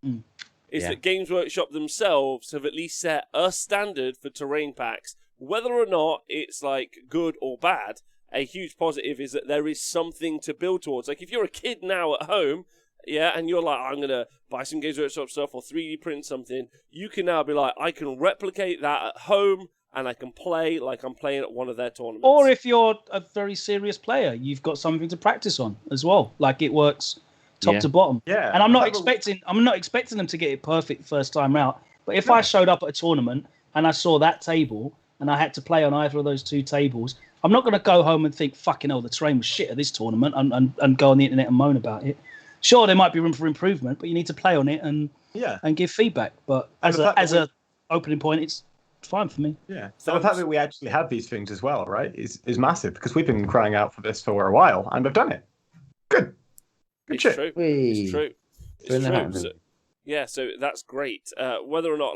That Games Workshop themselves have at least set a standard for terrain packs, whether or not it's like good or bad. A huge positive is that there is something to build towards. Like if you're a kid now at home, and you're like, I'm going to buy some Games Workshop stuff or 3D print something, you can now be like, I can replicate that at home and I can play like I'm playing at one of their tournaments. Or if you're a very serious player, you've got something to practice on as well. Like it works top to bottom. Yeah. And I'm not expecting them to get it perfect first time out. But if I showed up at a tournament and I saw that table and I had to play on either of those two tables, I'm not going to go home and think, fucking hell, the terrain was shit at this tournament and go on the internet and moan about it. Sure, there might be room for improvement, but you need to play on it and give feedback. But as a opening point, it's fine for me. Yeah. So the fact that we actually have these things as well, right, is massive because we've been crying out for this for a while and we've done it. Good shit. True. It's true. So that's great. Whether or not,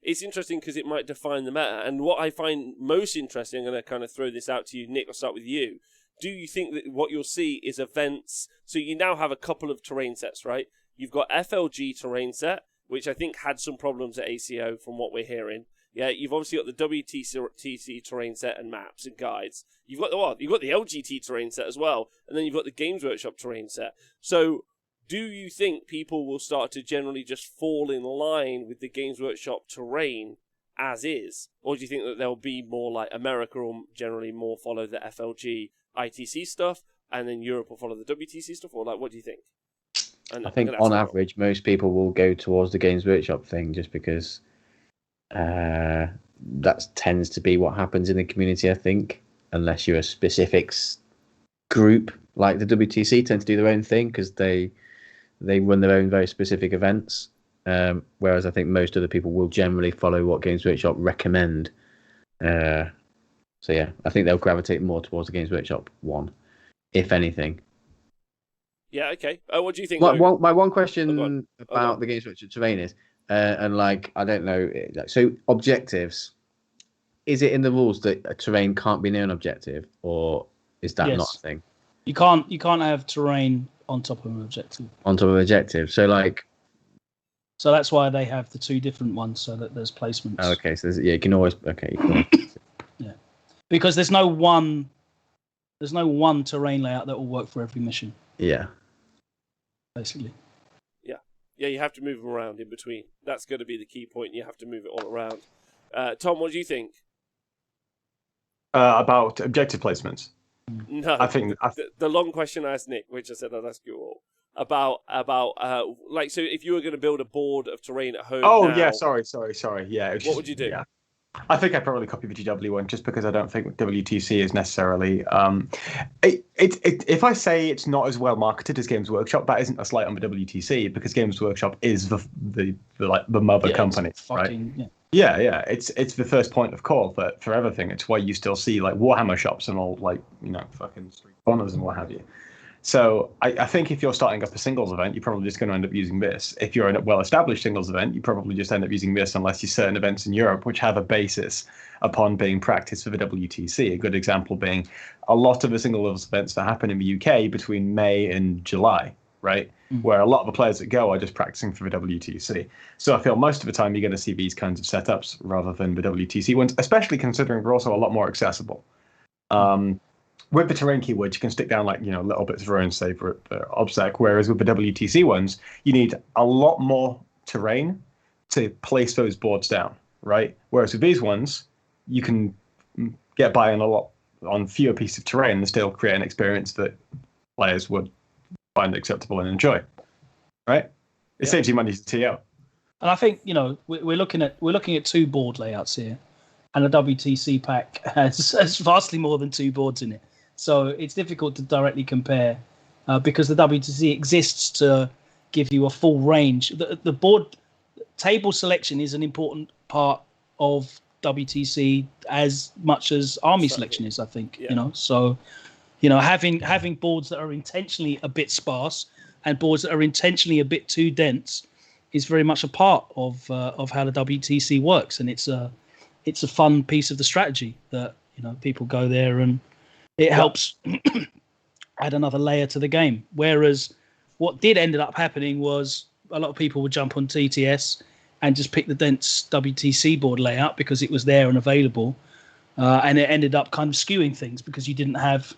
it's interesting because it might define the meta. And what I find most interesting, I'm going to kind of throw this out to you, Nick. I'll start with you. Do you think that what you'll see is events? So you now have a couple of terrain sets, right? You've got FLG terrain set, which I think had some problems at ACO from what we're hearing. Yeah, you've obviously got the WTC terrain set and maps and guides. You've got the LGT terrain set as well, and then you've got the Games Workshop terrain set. So do you think people will start to generally just fall in line with the Games Workshop terrain as is? Or do you think that there'll be more like America will generally more follow the FLG ITC stuff, and then Europe will follow the WTC stuff, or like, what do you think? I think on average, most people will go towards the Games Workshop thing just because that tends to be what happens in the community, I think, unless you're a specific group like the WTC tend to do their own thing because they run their own very specific events, whereas I think most other people will generally follow what Games Workshop recommend. So yeah, I think they'll gravitate more towards the Games Workshop one, if anything. Yeah, okay. What do you think? My one question about the Games Workshop terrain is, and like I don't know, so objectives. Is it in the rules that a terrain can't be near an objective, or is that not a thing? You can't have terrain on top of an objective. On top of an objective, so like. So that's why they have the two different ones, so that there's placements. Oh, okay, so you can always yeah, because there's no one terrain layout that will work for every mission. Yeah. Basically. Yeah, you have to move them around in between. That's going to be the key point. You have to move it all around. Tom, what do you think? About objective placements? No, I think the long question I asked Nick, which I said I'd ask you all, about like, so if you were going to build a board of terrain at home. Oh, now, yeah, sorry. Yeah. What would you do? Yeah. I think I'd probably copy the GW one just because I don't think WTC is necessarily. If I say it's not as well marketed as Games Workshop, that isn't a slight on the WTC because Games Workshop is the mother company, right? Yeah. It's the first point of call for everything. It's why you still see like Warhammer shops and all fucking street corners and what have you. So I think if you're starting up a singles event, you're probably just going to end up using this. If you're in a well-established singles event, you probably just end up using this unless you're certain events in Europe which have a basis upon being practiced for the WTC. A good example being a lot of the singles events that happen in the UK between May and July, right? Where a lot of the players that go are just practicing for the WTC. So I feel most of the time you're going to see these kinds of setups rather than the WTC ones, especially considering they're also a lot more accessible. With the terrain keywords, you can stick down little bits of runes, say for obsec. Whereas with the WTC ones, you need a lot more terrain to place those boards down, right? Whereas with these ones, you can get by on fewer pieces of terrain and still create an experience that players would find acceptable and enjoy, right? It saves you money to TO. And I think we're looking at 2 board layouts here, and the WTC pack has vastly more than 2 boards in it. So it's difficult to directly compare because the WTC exists to give you a full range. The board table selection is an important part of WTC as much as army selection is, I think. Yeah. So having boards that are intentionally a bit sparse and boards that are intentionally a bit too dense is very much a part of how the WTC works, and it's a fun piece of the strategy that people go there and it helps add another layer to the game. Whereas what did ended up happening was a lot of people would jump on TTS and just pick the dense WTC board layout because it was there and available, and it ended up kind of skewing things because you didn't have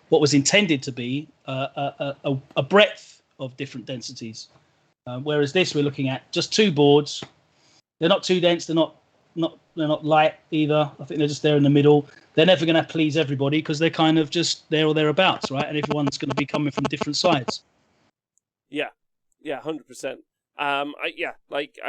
what was intended to be a breadth of different densities. Whereas this, we're looking at just 2 boards. They're not too dense. They're not light either. I think they're just there in the middle. They're never going to please everybody because they're kind of just there or thereabouts, right? And everyone's going to be coming from different sides. Yeah, 100%. I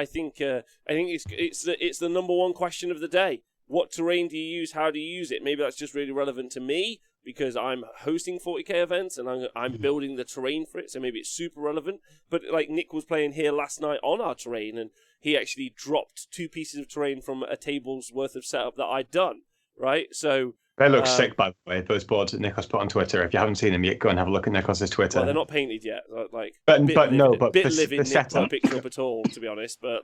think it's the number one question of the day. What terrain do you use? How do you use it? Maybe that's just really relevant to me because I'm hosting 40k events and I'm building the terrain for it, so maybe it's super relevant. But like Nick was playing here last night on our terrain, and he actually dropped 2 pieces of terrain from a table's worth of setup that I'd done, right? So they look sick, by the way, those boards that Nikos put on Twitter. If you haven't seen them yet, go and have a look at Nikos's Twitter. Well, they're not painted yet. But the setup. Nick not picked up at all, to be honest. But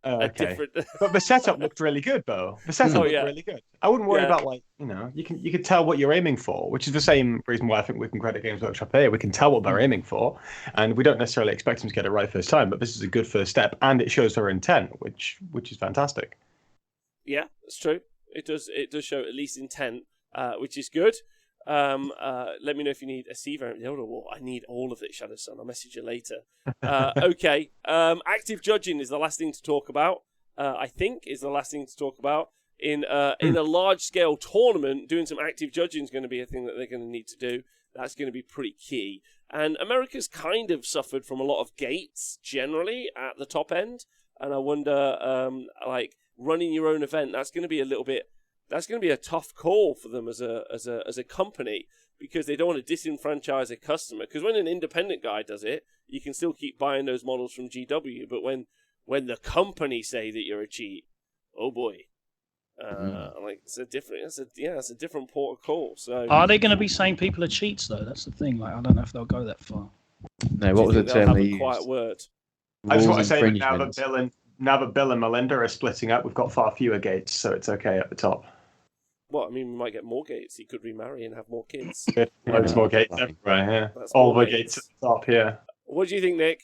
a different. But the setup looked really good, though. The setup looked really good. I wouldn't worry about you can tell what you're aiming for, which is the same reason why I think we can credit Games Workshop here. We can tell what they're aiming for, and we don't necessarily expect them to get it right first time. But this is a good first step, and it shows their intent, which is fantastic. Yeah, that's true. It does show at least intent. Which is good. Let me know if you need a C variant. I need all of it, Shadow Sun. I'll message you later. Okay. Active judging is the last thing to talk about. I think is the last thing to talk about. In a large-scale tournament, doing some active judging is going to be a thing that they're going to need to do. That's going to be pretty key. And America's kind of suffered from a lot of gates, generally, at the top end. And I wonder, running your own event, that's going to be a tough call for them as a company, because they don't want to disenfranchise a customer. Because when an independent guy does it, you can still keep buying those models from GW. But when the company say that you're a cheat, oh boy, it's a different port of call. So are they going to be saying people are cheats though? That's the thing. I don't know if they'll go that far. No, what was the term they used? Quiet word. I just want to say that now that Bill and Melinda are splitting up, we've got far fewer gates, so it's okay at the top. Well, I mean, we might get more gates. He could remarry and have more kids. Loads more gates everywhere, yeah. All the gates at the top, yeah. What do you think, Nick?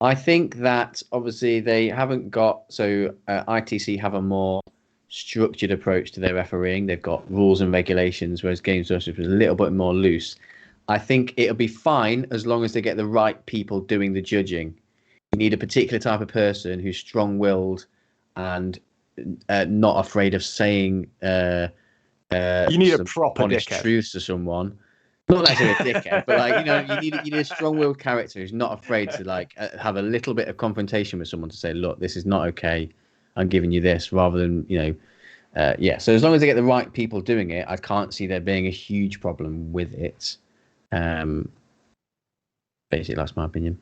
I think that obviously they haven't got... ITC have a more structured approach to their refereeing. They've got rules and regulations, whereas Games Workshop is a little bit more loose. I think it'll be fine as long as they get the right people doing the judging. You need a particular type of person who's strong-willed and... not afraid of saying you need a proper honest dickhead. Truths to someone. Not necessarily a dickhead, but you need a strong-willed character who's not afraid to have a little bit of confrontation with someone to say, look, this is not okay. I'm giving you this, rather than So as long as they get the right people doing it, I can't see there being a huge problem with it. Basically, that's my opinion.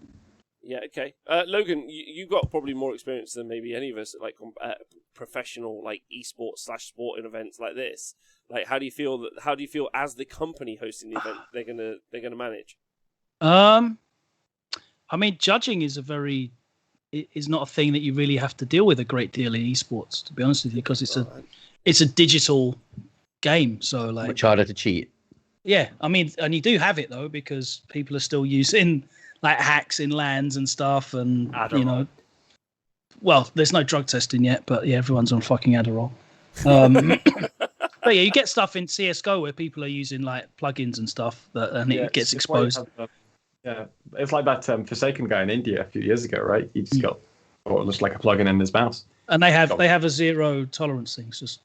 Yeah, okay. Logan, you got probably more experience than maybe any of us, professional, esports /sporting events like this. Like, how do you feel as the company hosting the event they're gonna manage? I mean, judging is not a thing that you really have to deal with a great deal in esports, to be honest with you, because it's a digital game. So like much harder to cheat. Yeah, I mean, and you do have it though, because people are still using like hacks in LANs and stuff, and Adderall. Well, there's no drug testing yet, but yeah, everyone's on fucking Adderall. But yeah, you get stuff in CS:GO where people are using like plugins and stuff, it gets exposed. Yeah, it's like that Forsaken guy in India a few years ago, right? He just got just like a plugin in his mouse. And they have a zero tolerance thing. It's just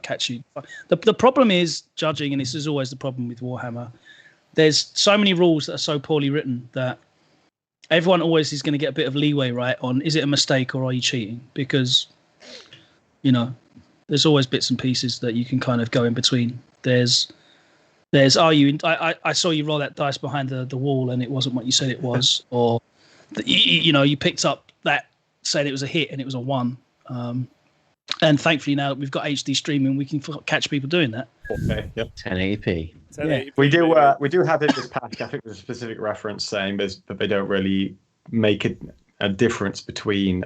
catch you. The problem is judging, and this is always the problem with Warhammer. There's so many rules that are so poorly written that everyone always is going to get a bit of leeway, right? On is it a mistake or are you cheating? Because there's always bits and pieces that you can kind of go in between. There's I saw you roll that dice behind the wall and it wasn't what you said it was, or you picked up that said it was a hit and it was a 1. And thankfully now that we've got HD streaming, we can catch people doing that. Okay, yep. 1080p. Yeah. We do have in this pack. I think there's a specific reference saying that they don't really make a difference between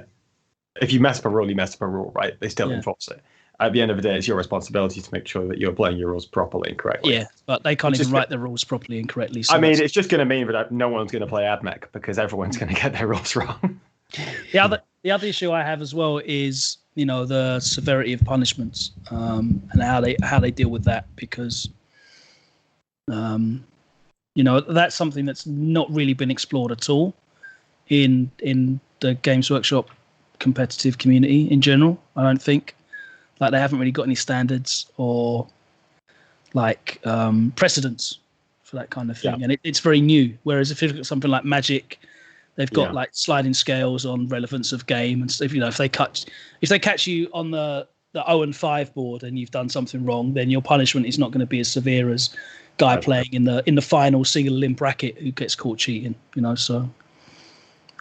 if you mess up a rule, you mess up a rule, right? They still enforce it. At the end of the day, it's your responsibility to make sure that you're playing your rules properly and correctly. Yeah, but they can't even write the rules properly and correctly. So it's just going to mean that no one's going to play AdMech because everyone's going to get their rules wrong. The other issue I have as well is the severity of punishments and how they deal with that, because that's something that's not really been explored at all in the Games Workshop competitive community in general. I don't think. Like, they haven't really got any standards or like precedents for that kind of thing, and it's very new. Whereas if you've got something like Magic, they've got like sliding scales on relevance of game and stuff. If they catch you on the 0-5 board and you've done something wrong, then your punishment is not going to be as severe as guy playing in the final single limb bracket who gets caught cheating. So.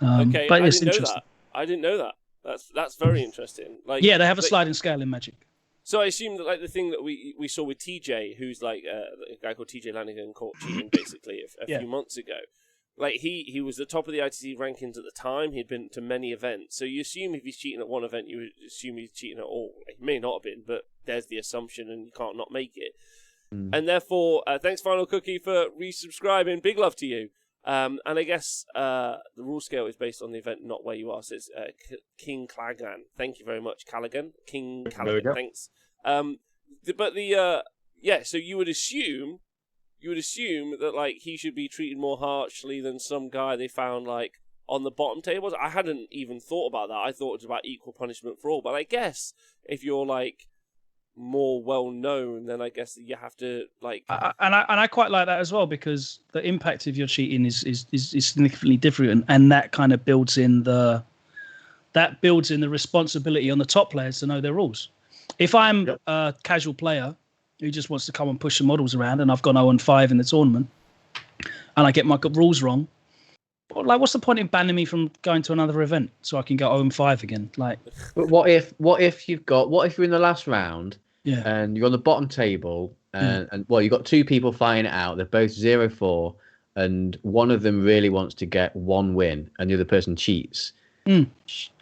Okay, but it's interesting. I didn't know that. That's very interesting. Like, yeah, they have a sliding scale in Magic. So I assume that like the thing that we saw with TJ, who's like a guy called TJ Lanigan caught cheating basically a few months ago. Like he was the top of the ITC rankings at the time. He'd been to many events. So you assume if he's cheating at one event, you would assume he's cheating at all. He may not have been, but there's the assumption, and you can't not make it. And therefore, thanks Final Cookie for resubscribing. Big love to you. And I guess the rule scale is based on the event, not where you are. So it's King Callaghan. Thank you very much, Callaghan. King Callaghan. Thanks. So you would assume that like he should be treated more harshly than some guy they found like on the bottom tables. I hadn't even thought about that. I thought it was about equal punishment for all. But I guess if you're like more well known, then I guess you have to like. And I quite like that as well, because the impact of your cheating is significantly different, and that kind of builds in the responsibility on the top players to know their rules. If I'm a casual player who just wants to come and push the models around, and I've gone 0-5 in the tournament, and I get my rules wrong, like, what's the point in banning me from going to another event so I can go 0-5 again? Like, but what if you're in the last round, and you're on the bottom table, and you got two people fighting it out. They're both 0-4, and one of them really wants to get one win, and the other person cheats.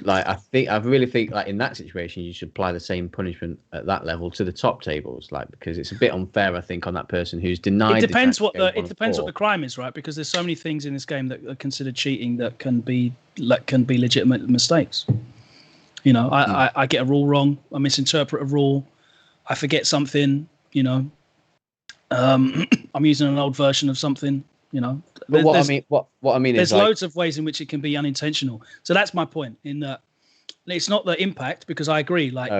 Like, I really think like in that situation you should apply the same punishment at that level to the top tables, like, because it's a bit unfair, I think, on that person who's denied. It depends what the crime is, right? Because there's so many things in this game that are considered cheating that can be legitimate mistakes. I get a rule wrong, I misinterpret a rule, I forget something. I'm using an old version of something. But what I mean there's is like, loads of ways in which it can be unintentional. So that's my point. In that, it's not the impact, because I agree. Like,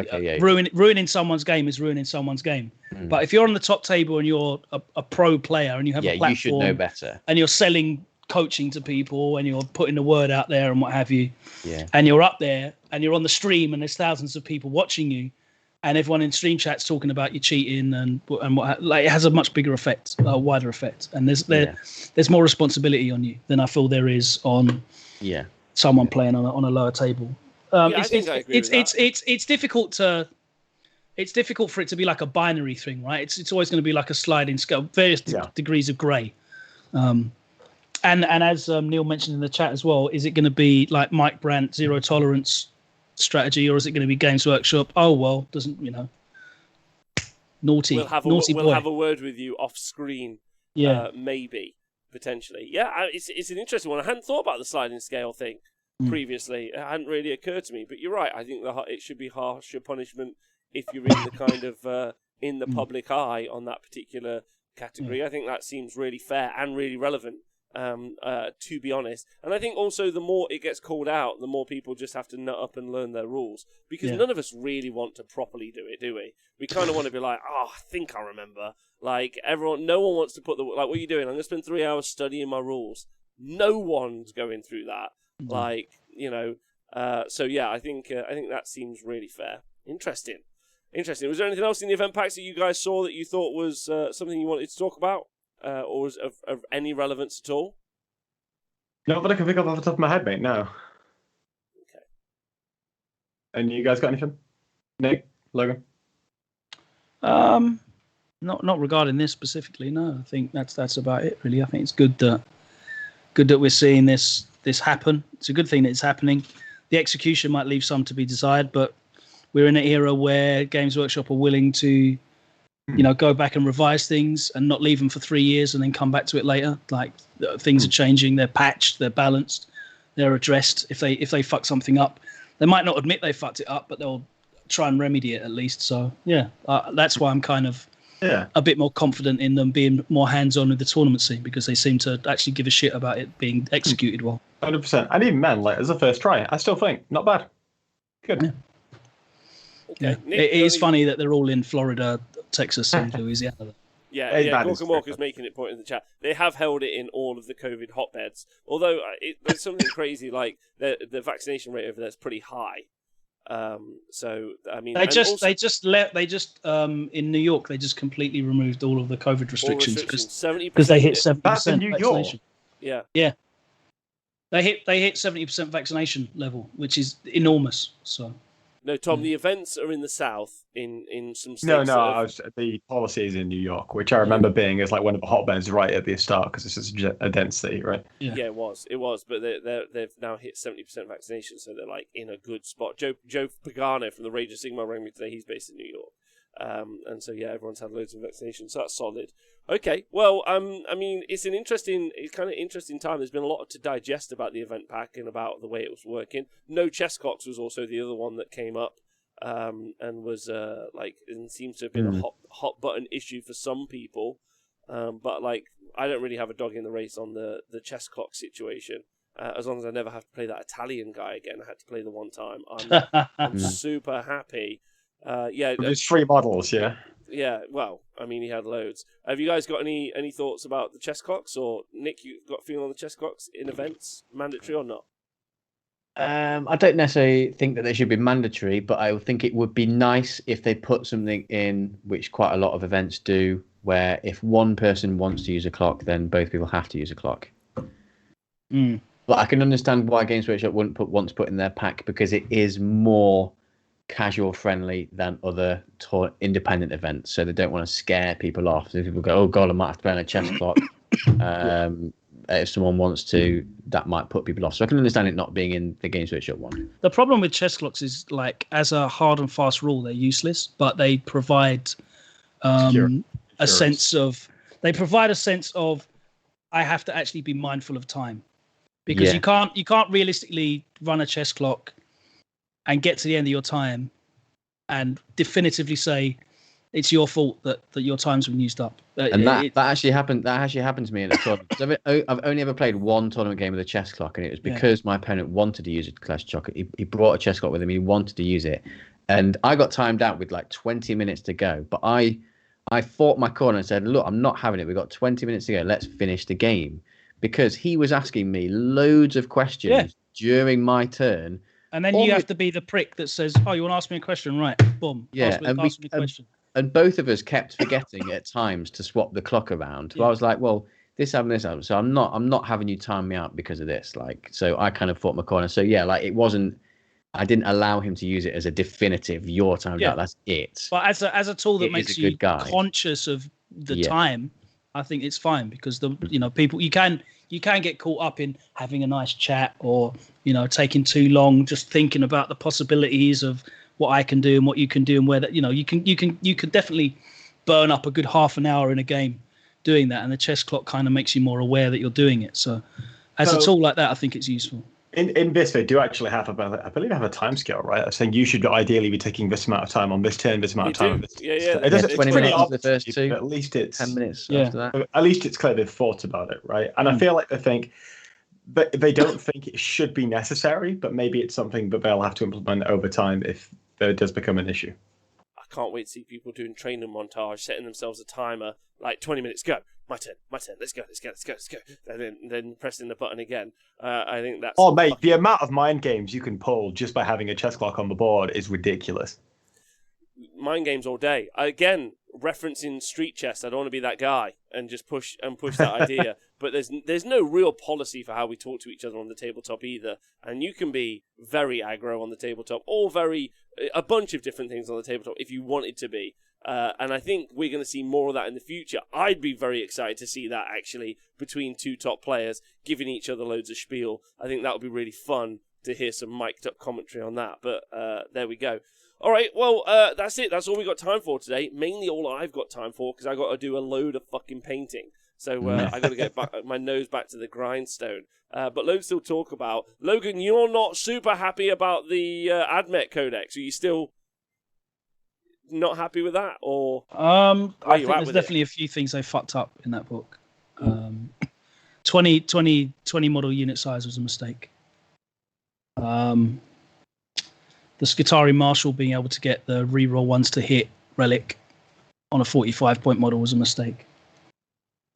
ruining someone's game is ruining someone's game. But if you're on the top table and you're a pro player and you have a platform, you should know better. And you're selling coaching to people and you're putting the word out there and what have you. And you're up there and you're on the stream and there's thousands of people watching you. And everyone in stream chat's talking about you cheating and what, like, it has a much bigger effect, a wider effect, and there's more responsibility on you than I feel there is on someone playing on a lower table. I think I agree with that. It's difficult to it's difficult for it to be like a binary thing, right? It's always going to be like a sliding scale, various degrees of grey. And as Neil mentioned in the chat as well, is it going to be like Mike Brandt zero tolerance strategy, or is it going to be Games Workshop? Oh well, doesn't naughty. We'll have a word with you off screen. Yeah, maybe potentially. Yeah, it's an interesting one. I hadn't thought about the sliding scale thing previously. It hadn't really occurred to me. But you're right. I think it should be harsher punishment if you're in the kind of in the public eye on that particular category. I think that seems really fair and really relevant. To be honest, and I think also the more it gets called out, the more people just have to nut up and learn their rules, because none of us really want to properly do it, do we? We kind of want to be like, oh, I think I remember. Like no one wants to put what are you doing? I'm going to spend 3 hours studying my rules. No one's going through that. So yeah, I think that seems really fair. Interesting. Was there anything else in the event packs that you guys saw that you thought was something you wanted to talk about? Or was of any relevance at all? Not that I can think of off the top of my head, mate. No. Okay. And you guys got anything? Nick, Logan? Not regarding this specifically. No, I think that's about it. Really, I think it's good that we're seeing this happen. It's a good thing that it's happening. The execution might leave some to be desired, but we're in an era where Games Workshop are willing to go back and revise things and not leave them for 3 years and then come back to it later. Like things are changing, they're patched, they're balanced, they're addressed. If they fuck something up, they might not admit they fucked it up, but they'll try and remedy it at least. So yeah, that's why I'm kind of a bit more confident in them being more hands-on with the tournament scene, because they seem to actually give a shit about it being executed well. 100%. And even men, like as a first try, I still think not bad. Good. Yeah. Okay. Nick, it is funny that they're all in Florida, Texas, and Louisiana. Yeah. Gork and Walker's making it point in the chat. They have held it in all of the COVID hotbeds. Although there's something crazy, like the vaccination rate over there is pretty high. So I mean, they just in New York they just completely removed all of the COVID restrictions because they hit 70% vaccination. Yeah. They hit 70% vaccination level, which is enormous. So. No, Tom, the events are in the south, in some states. No, the policy is in New York, which I remember being as like one of the hotbeds right at the start because it's just a density, right? Yeah, it was, but they've now hit 70% vaccination, so they're like in a good spot. Joe Pagano from the Rage of Sigmar rang me today. He's based in New York, and so yeah, everyone's had loads of vaccinations, so that's solid. Okay, well, I mean, it's kind of interesting time. There's been a lot to digest about the event pack and about the way it was working. No chess clocks was also the other one that came up, and was and seems to have been a hot button issue for some people. But like, I don't really have a dog in the race on the chess clock situation. As long as I never have to play that Italian guy again, I had to play the one time. I'm super happy. There's 3 models, yeah. Yeah, well, I mean, he had loads. Have you guys got any thoughts about the chess clocks? Or Nick, you got a feeling on the chess clocks in events, mandatory or not? I don't necessarily think that they should be mandatory, but I think it would be nice if they put something in, which quite a lot of events do, where if one person wants to use a clock, then both people have to use a clock. But I can understand why Games Workshop wouldn't want to put in their pack, because it is more casual friendly than other independent events, so they don't want to scare people off. So people go, oh god, I might have to play on a chess clock. If someone wants to, that might put people off. So I can understand it not being in the Games Workshop one. The problem with chess clocks is, like, as a hard and fast rule, they're useless, but they provide a sense of I have to actually be mindful of time, because you can't realistically run a chess clock and get to the end of your time and definitively say it's your fault that your time's been used up. And that actually happened. That actually happened to me in a tournament. I've only ever played one tournament game with a chess clock, and it was because my opponent wanted to use a chess clock. He brought a chess clock with him. He wanted to use it, and I got timed out with like 20 minutes to go. But I fought my corner and said, "Look, I'm not having it. We've got 20 minutes to go. Let's finish the game," because he was asking me loads of questions during my turn. And then you have to be the prick that says, "Oh, you want to ask me a question, right? Boom. Ask me a question." And both of us kept forgetting at times to swap the clock around. So I was like, "Well, this happened, this happened. So I'm not having you time me out because of this." Like, so I kind of fought my corner. So yeah, like it wasn't I didn't allow him to use it as a definitive. Your time's Yeah. out. That's it. But as a tool that It is makes a you good guide. conscious of the Yeah. time, I think it's fine because people you can get caught up in having a nice chat or taking too long just thinking about the possibilities of what I can do and what you can do and where that you can definitely burn up a good half an hour in a game doing that, and the chess clock kind of makes you more aware that you're doing it. So as a tool like that, I think it's useful. In this, they do actually have I believe they have a time scale, right? I'm saying you should ideally be taking this amount of time on this turn, this amount of time. On this It doesn't, 20 minutes after the first two. At least it's 10 minutes Yeah. after that. At least it's clear they've thought about it, right? And I feel like they think, but they don't think it should be necessary. But maybe it's something that they'll have to implement over time if there does become an issue. I can't wait to see people doing training montage, setting themselves a timer, like 20 minutes, go. My turn, let's go. And then pressing the button again. I think that's... Oh, mate, the amount of mind games you can pull just by having a chess clock on the board is ridiculous. Mind games all day. Again, referencing street chess, I don't want to be that guy and just push that idea. But there's no real policy for how we talk to each other on the tabletop either. And you can be very aggro on the tabletop, or a bunch of different things on the tabletop if you wanted to be. And I think we're going to see more of that in the future. I'd be very excited to see that actually between two top players giving each other loads of spiel. I think that would be really fun to hear some mic'd up commentary on that. But there we go. All right, well, that's it. That's all we got time for today. Mainly all I've got time for because I got to do a load of fucking painting. So I got to get my nose back to the grindstone. But loads still talk about. Logan, you're not super happy about the AdMech Codex. Are you still not happy with that, or I think there's definitely a few things they fucked up in that book. 20 model unit size was a mistake. The Skitarii Marshal being able to get the reroll ones to hit relic on a 45-point model was a mistake.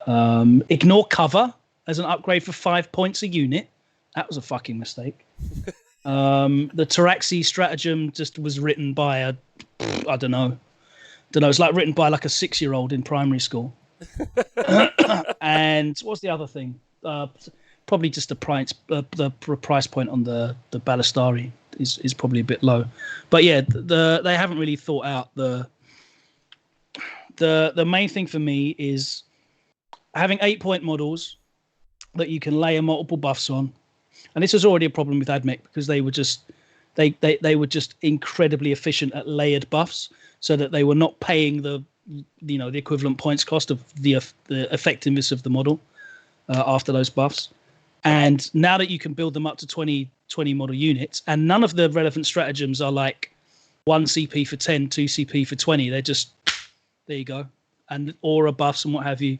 Ignore cover as an upgrade for 5 points a unit. That was a fucking mistake. The Taraxi stratagem just was written by I don't know. It's like written by like a 6-year-old in primary school. And what's the other thing? Probably just the price point on the Ballistari is probably a bit low. But yeah, they haven't really thought out the main thing for me is having 8-point models that you can layer multiple buffs on. And this was already a problem with AdMech because they were just incredibly efficient at layered buffs, so that they were not paying the equivalent points cost of the effectiveness of the model after those buffs. And now that you can build them up to 20 model units, and none of the relevant stratagems are like 1 CP for 10, 2 CP for 20. They're just, there you go. And aura buffs and what have you.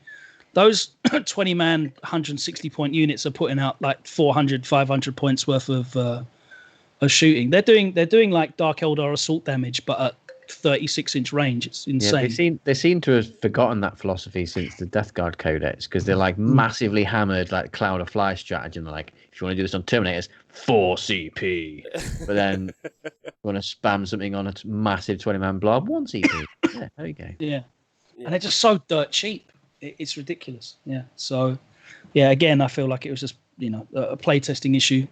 Those 20-man, 160-point units are putting out like 400, 500 points worth of shooting. They're doing like Dark Eldar assault damage, but at 36-inch range. It's insane. Yeah, they seem to have forgotten that philosophy since the Death Guard Codex, because they're like massively hammered like Cloud of Fly strategy, and they're like, if you want to do this on Terminators, 4 CP. But then you want to spam something on a massive 20-man blob, 1 CP. Yeah, there you go. Yeah. And they're just so dirt cheap. It's ridiculous. Yeah. So, yeah, again, I feel like it was just, a playtesting issue.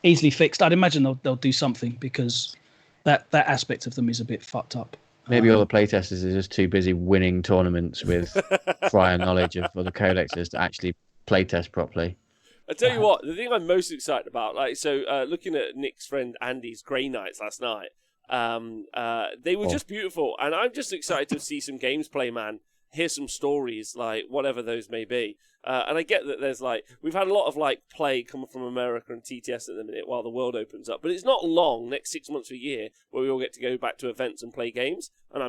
Easily fixed. I'd imagine they'll do something, because that aspect of them is a bit fucked up. Maybe all the playtesters are just too busy winning tournaments with prior knowledge of other codexes to actually playtest properly. I tell you what, the thing I'm most excited about, looking at Nick's friend Andy's Grey Knights last night, they were just beautiful, and I'm just excited to see some games play, man. Hear some stories, like whatever those may be. And I get that there's we've had a lot of play coming from America and TTS at the minute while the world opens up, but it's not long, next 6 months to a year, where we all get to go back to events and play games. And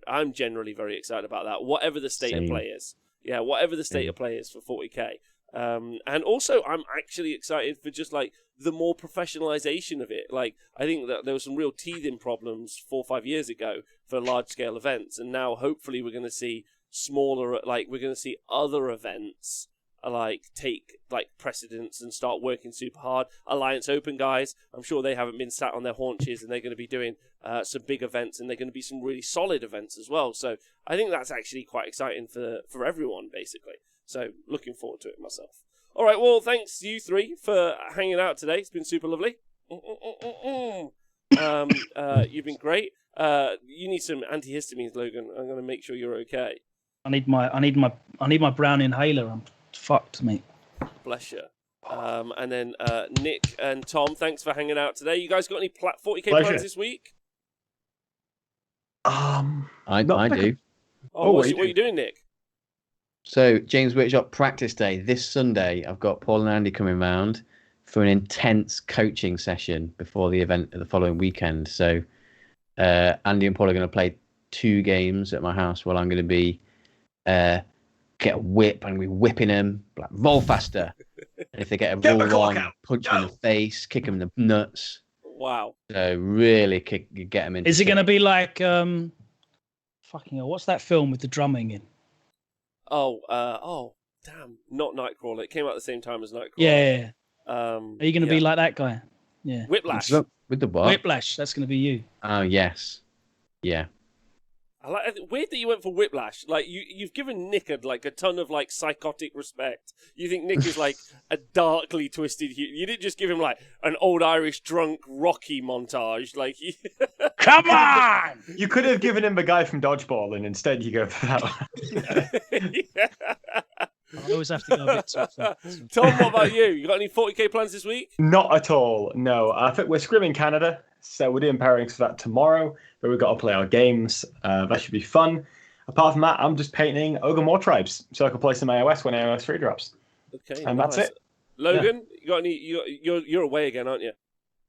I'm generally very excited about that, whatever the state of play is. Yeah, whatever the state of play is for 40k. And also, I'm actually excited for just the more professionalization of it. I think that there were some real teething problems 4 or 5 years ago for large scale events, and now hopefully we're going to see smaller, we're going to see other events take precedence and start working super hard. Alliance Open guys, I'm sure they haven't been sat on their haunches, and they're going to be doing some big events, and they're going to be some really solid events as well. So I think that's actually quite exciting for everyone, basically. So looking forward to it myself. All right, well, thanks you three for hanging out today. It's been super lovely. You've been great. You need some antihistamines, Logan. I'm going to make sure you're okay. I need my brown inhaler. I'm fucked, mate. Bless you. And then Nick and Tom, thanks for hanging out today. You guys got any 40k plans this week? I do. Oh, what are you doing, Nick? So, James Workshop practice day this Sunday. I've got Paul and Andy coming round for an intense coaching session before the event the following weekend. So, Andy and Paul are going to play 2 games at my house while I'm going to be get a whip and we're whipping them like roll faster. And if they get a roll wrong, punch them in the face, kick them in the nuts. Wow. So really get them in. Is it going to be like fucking hell, what's that film with the drumming in? Oh, damn! Not Nightcrawler. It came out at the same time as Nightcrawler. Yeah. Are you going to be like that guy? Yeah. Whiplash. With the what? Whiplash. That's going to be you. Oh yes. Yeah. Weird that you went for Whiplash. Like you've given Nick a ton of like psychotic respect. You think Nick is like a darkly twisted. You didn't just give him like an old Irish drunk Rocky montage. Like, come on! You could have given him the guy from Dodgeball, and instead you go for that one. Yeah. I always have to go a bit too far. Tom, what about you? You got any 40k plans this week? Not at all. No, I think we're scrimming Canada, so we're doing pairings for that tomorrow. But we've got to play our games. That should be fun. Apart from that, I'm just painting Ogre More Tribes so I can play some AOS when AOS 3 drops. Okay, and nice. that's it. Logan, you got any? You're away again, aren't you?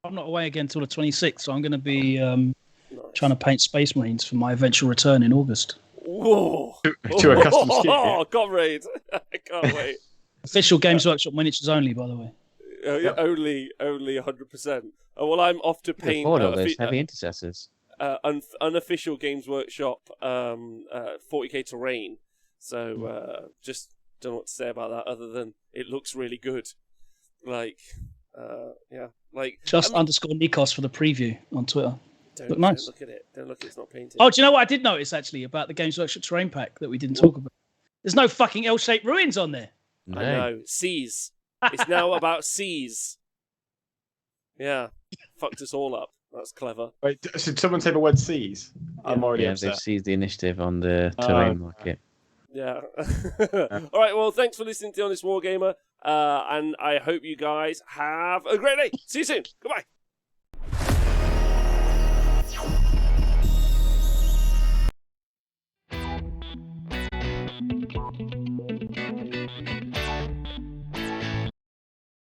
I'm not away again until the 26th, so I'm going to be trying to paint Space Marines for my eventual return in August. Whoa! To a custom scheme. Oh, comrade! I can't wait. Official Games Workshop miniatures only, by the way. Only 100%. Well, I'm off to paint all those heavy intercessors. Unofficial Games Workshop 40k terrain. So just don't know what to say about that other than it looks really good. Like, yeah, like just underscore Nikos for the preview on Twitter. Don't look at it. Don't look. It's not painted. Oh, do you know what I did notice actually about the Games Workshop terrain pack that we didn't talk about? There's no fucking L-shaped ruins on there. No. I know. Seas. It's now about seas. Yeah, fucked us all up. That's clever. Wait, should someone say the word seas? I'm already upset. They've seized the initiative on the terrain market. Yeah. All right. Well, thanks for listening to Honest Wargamer, and I hope you guys have a great day. See you soon. Goodbye.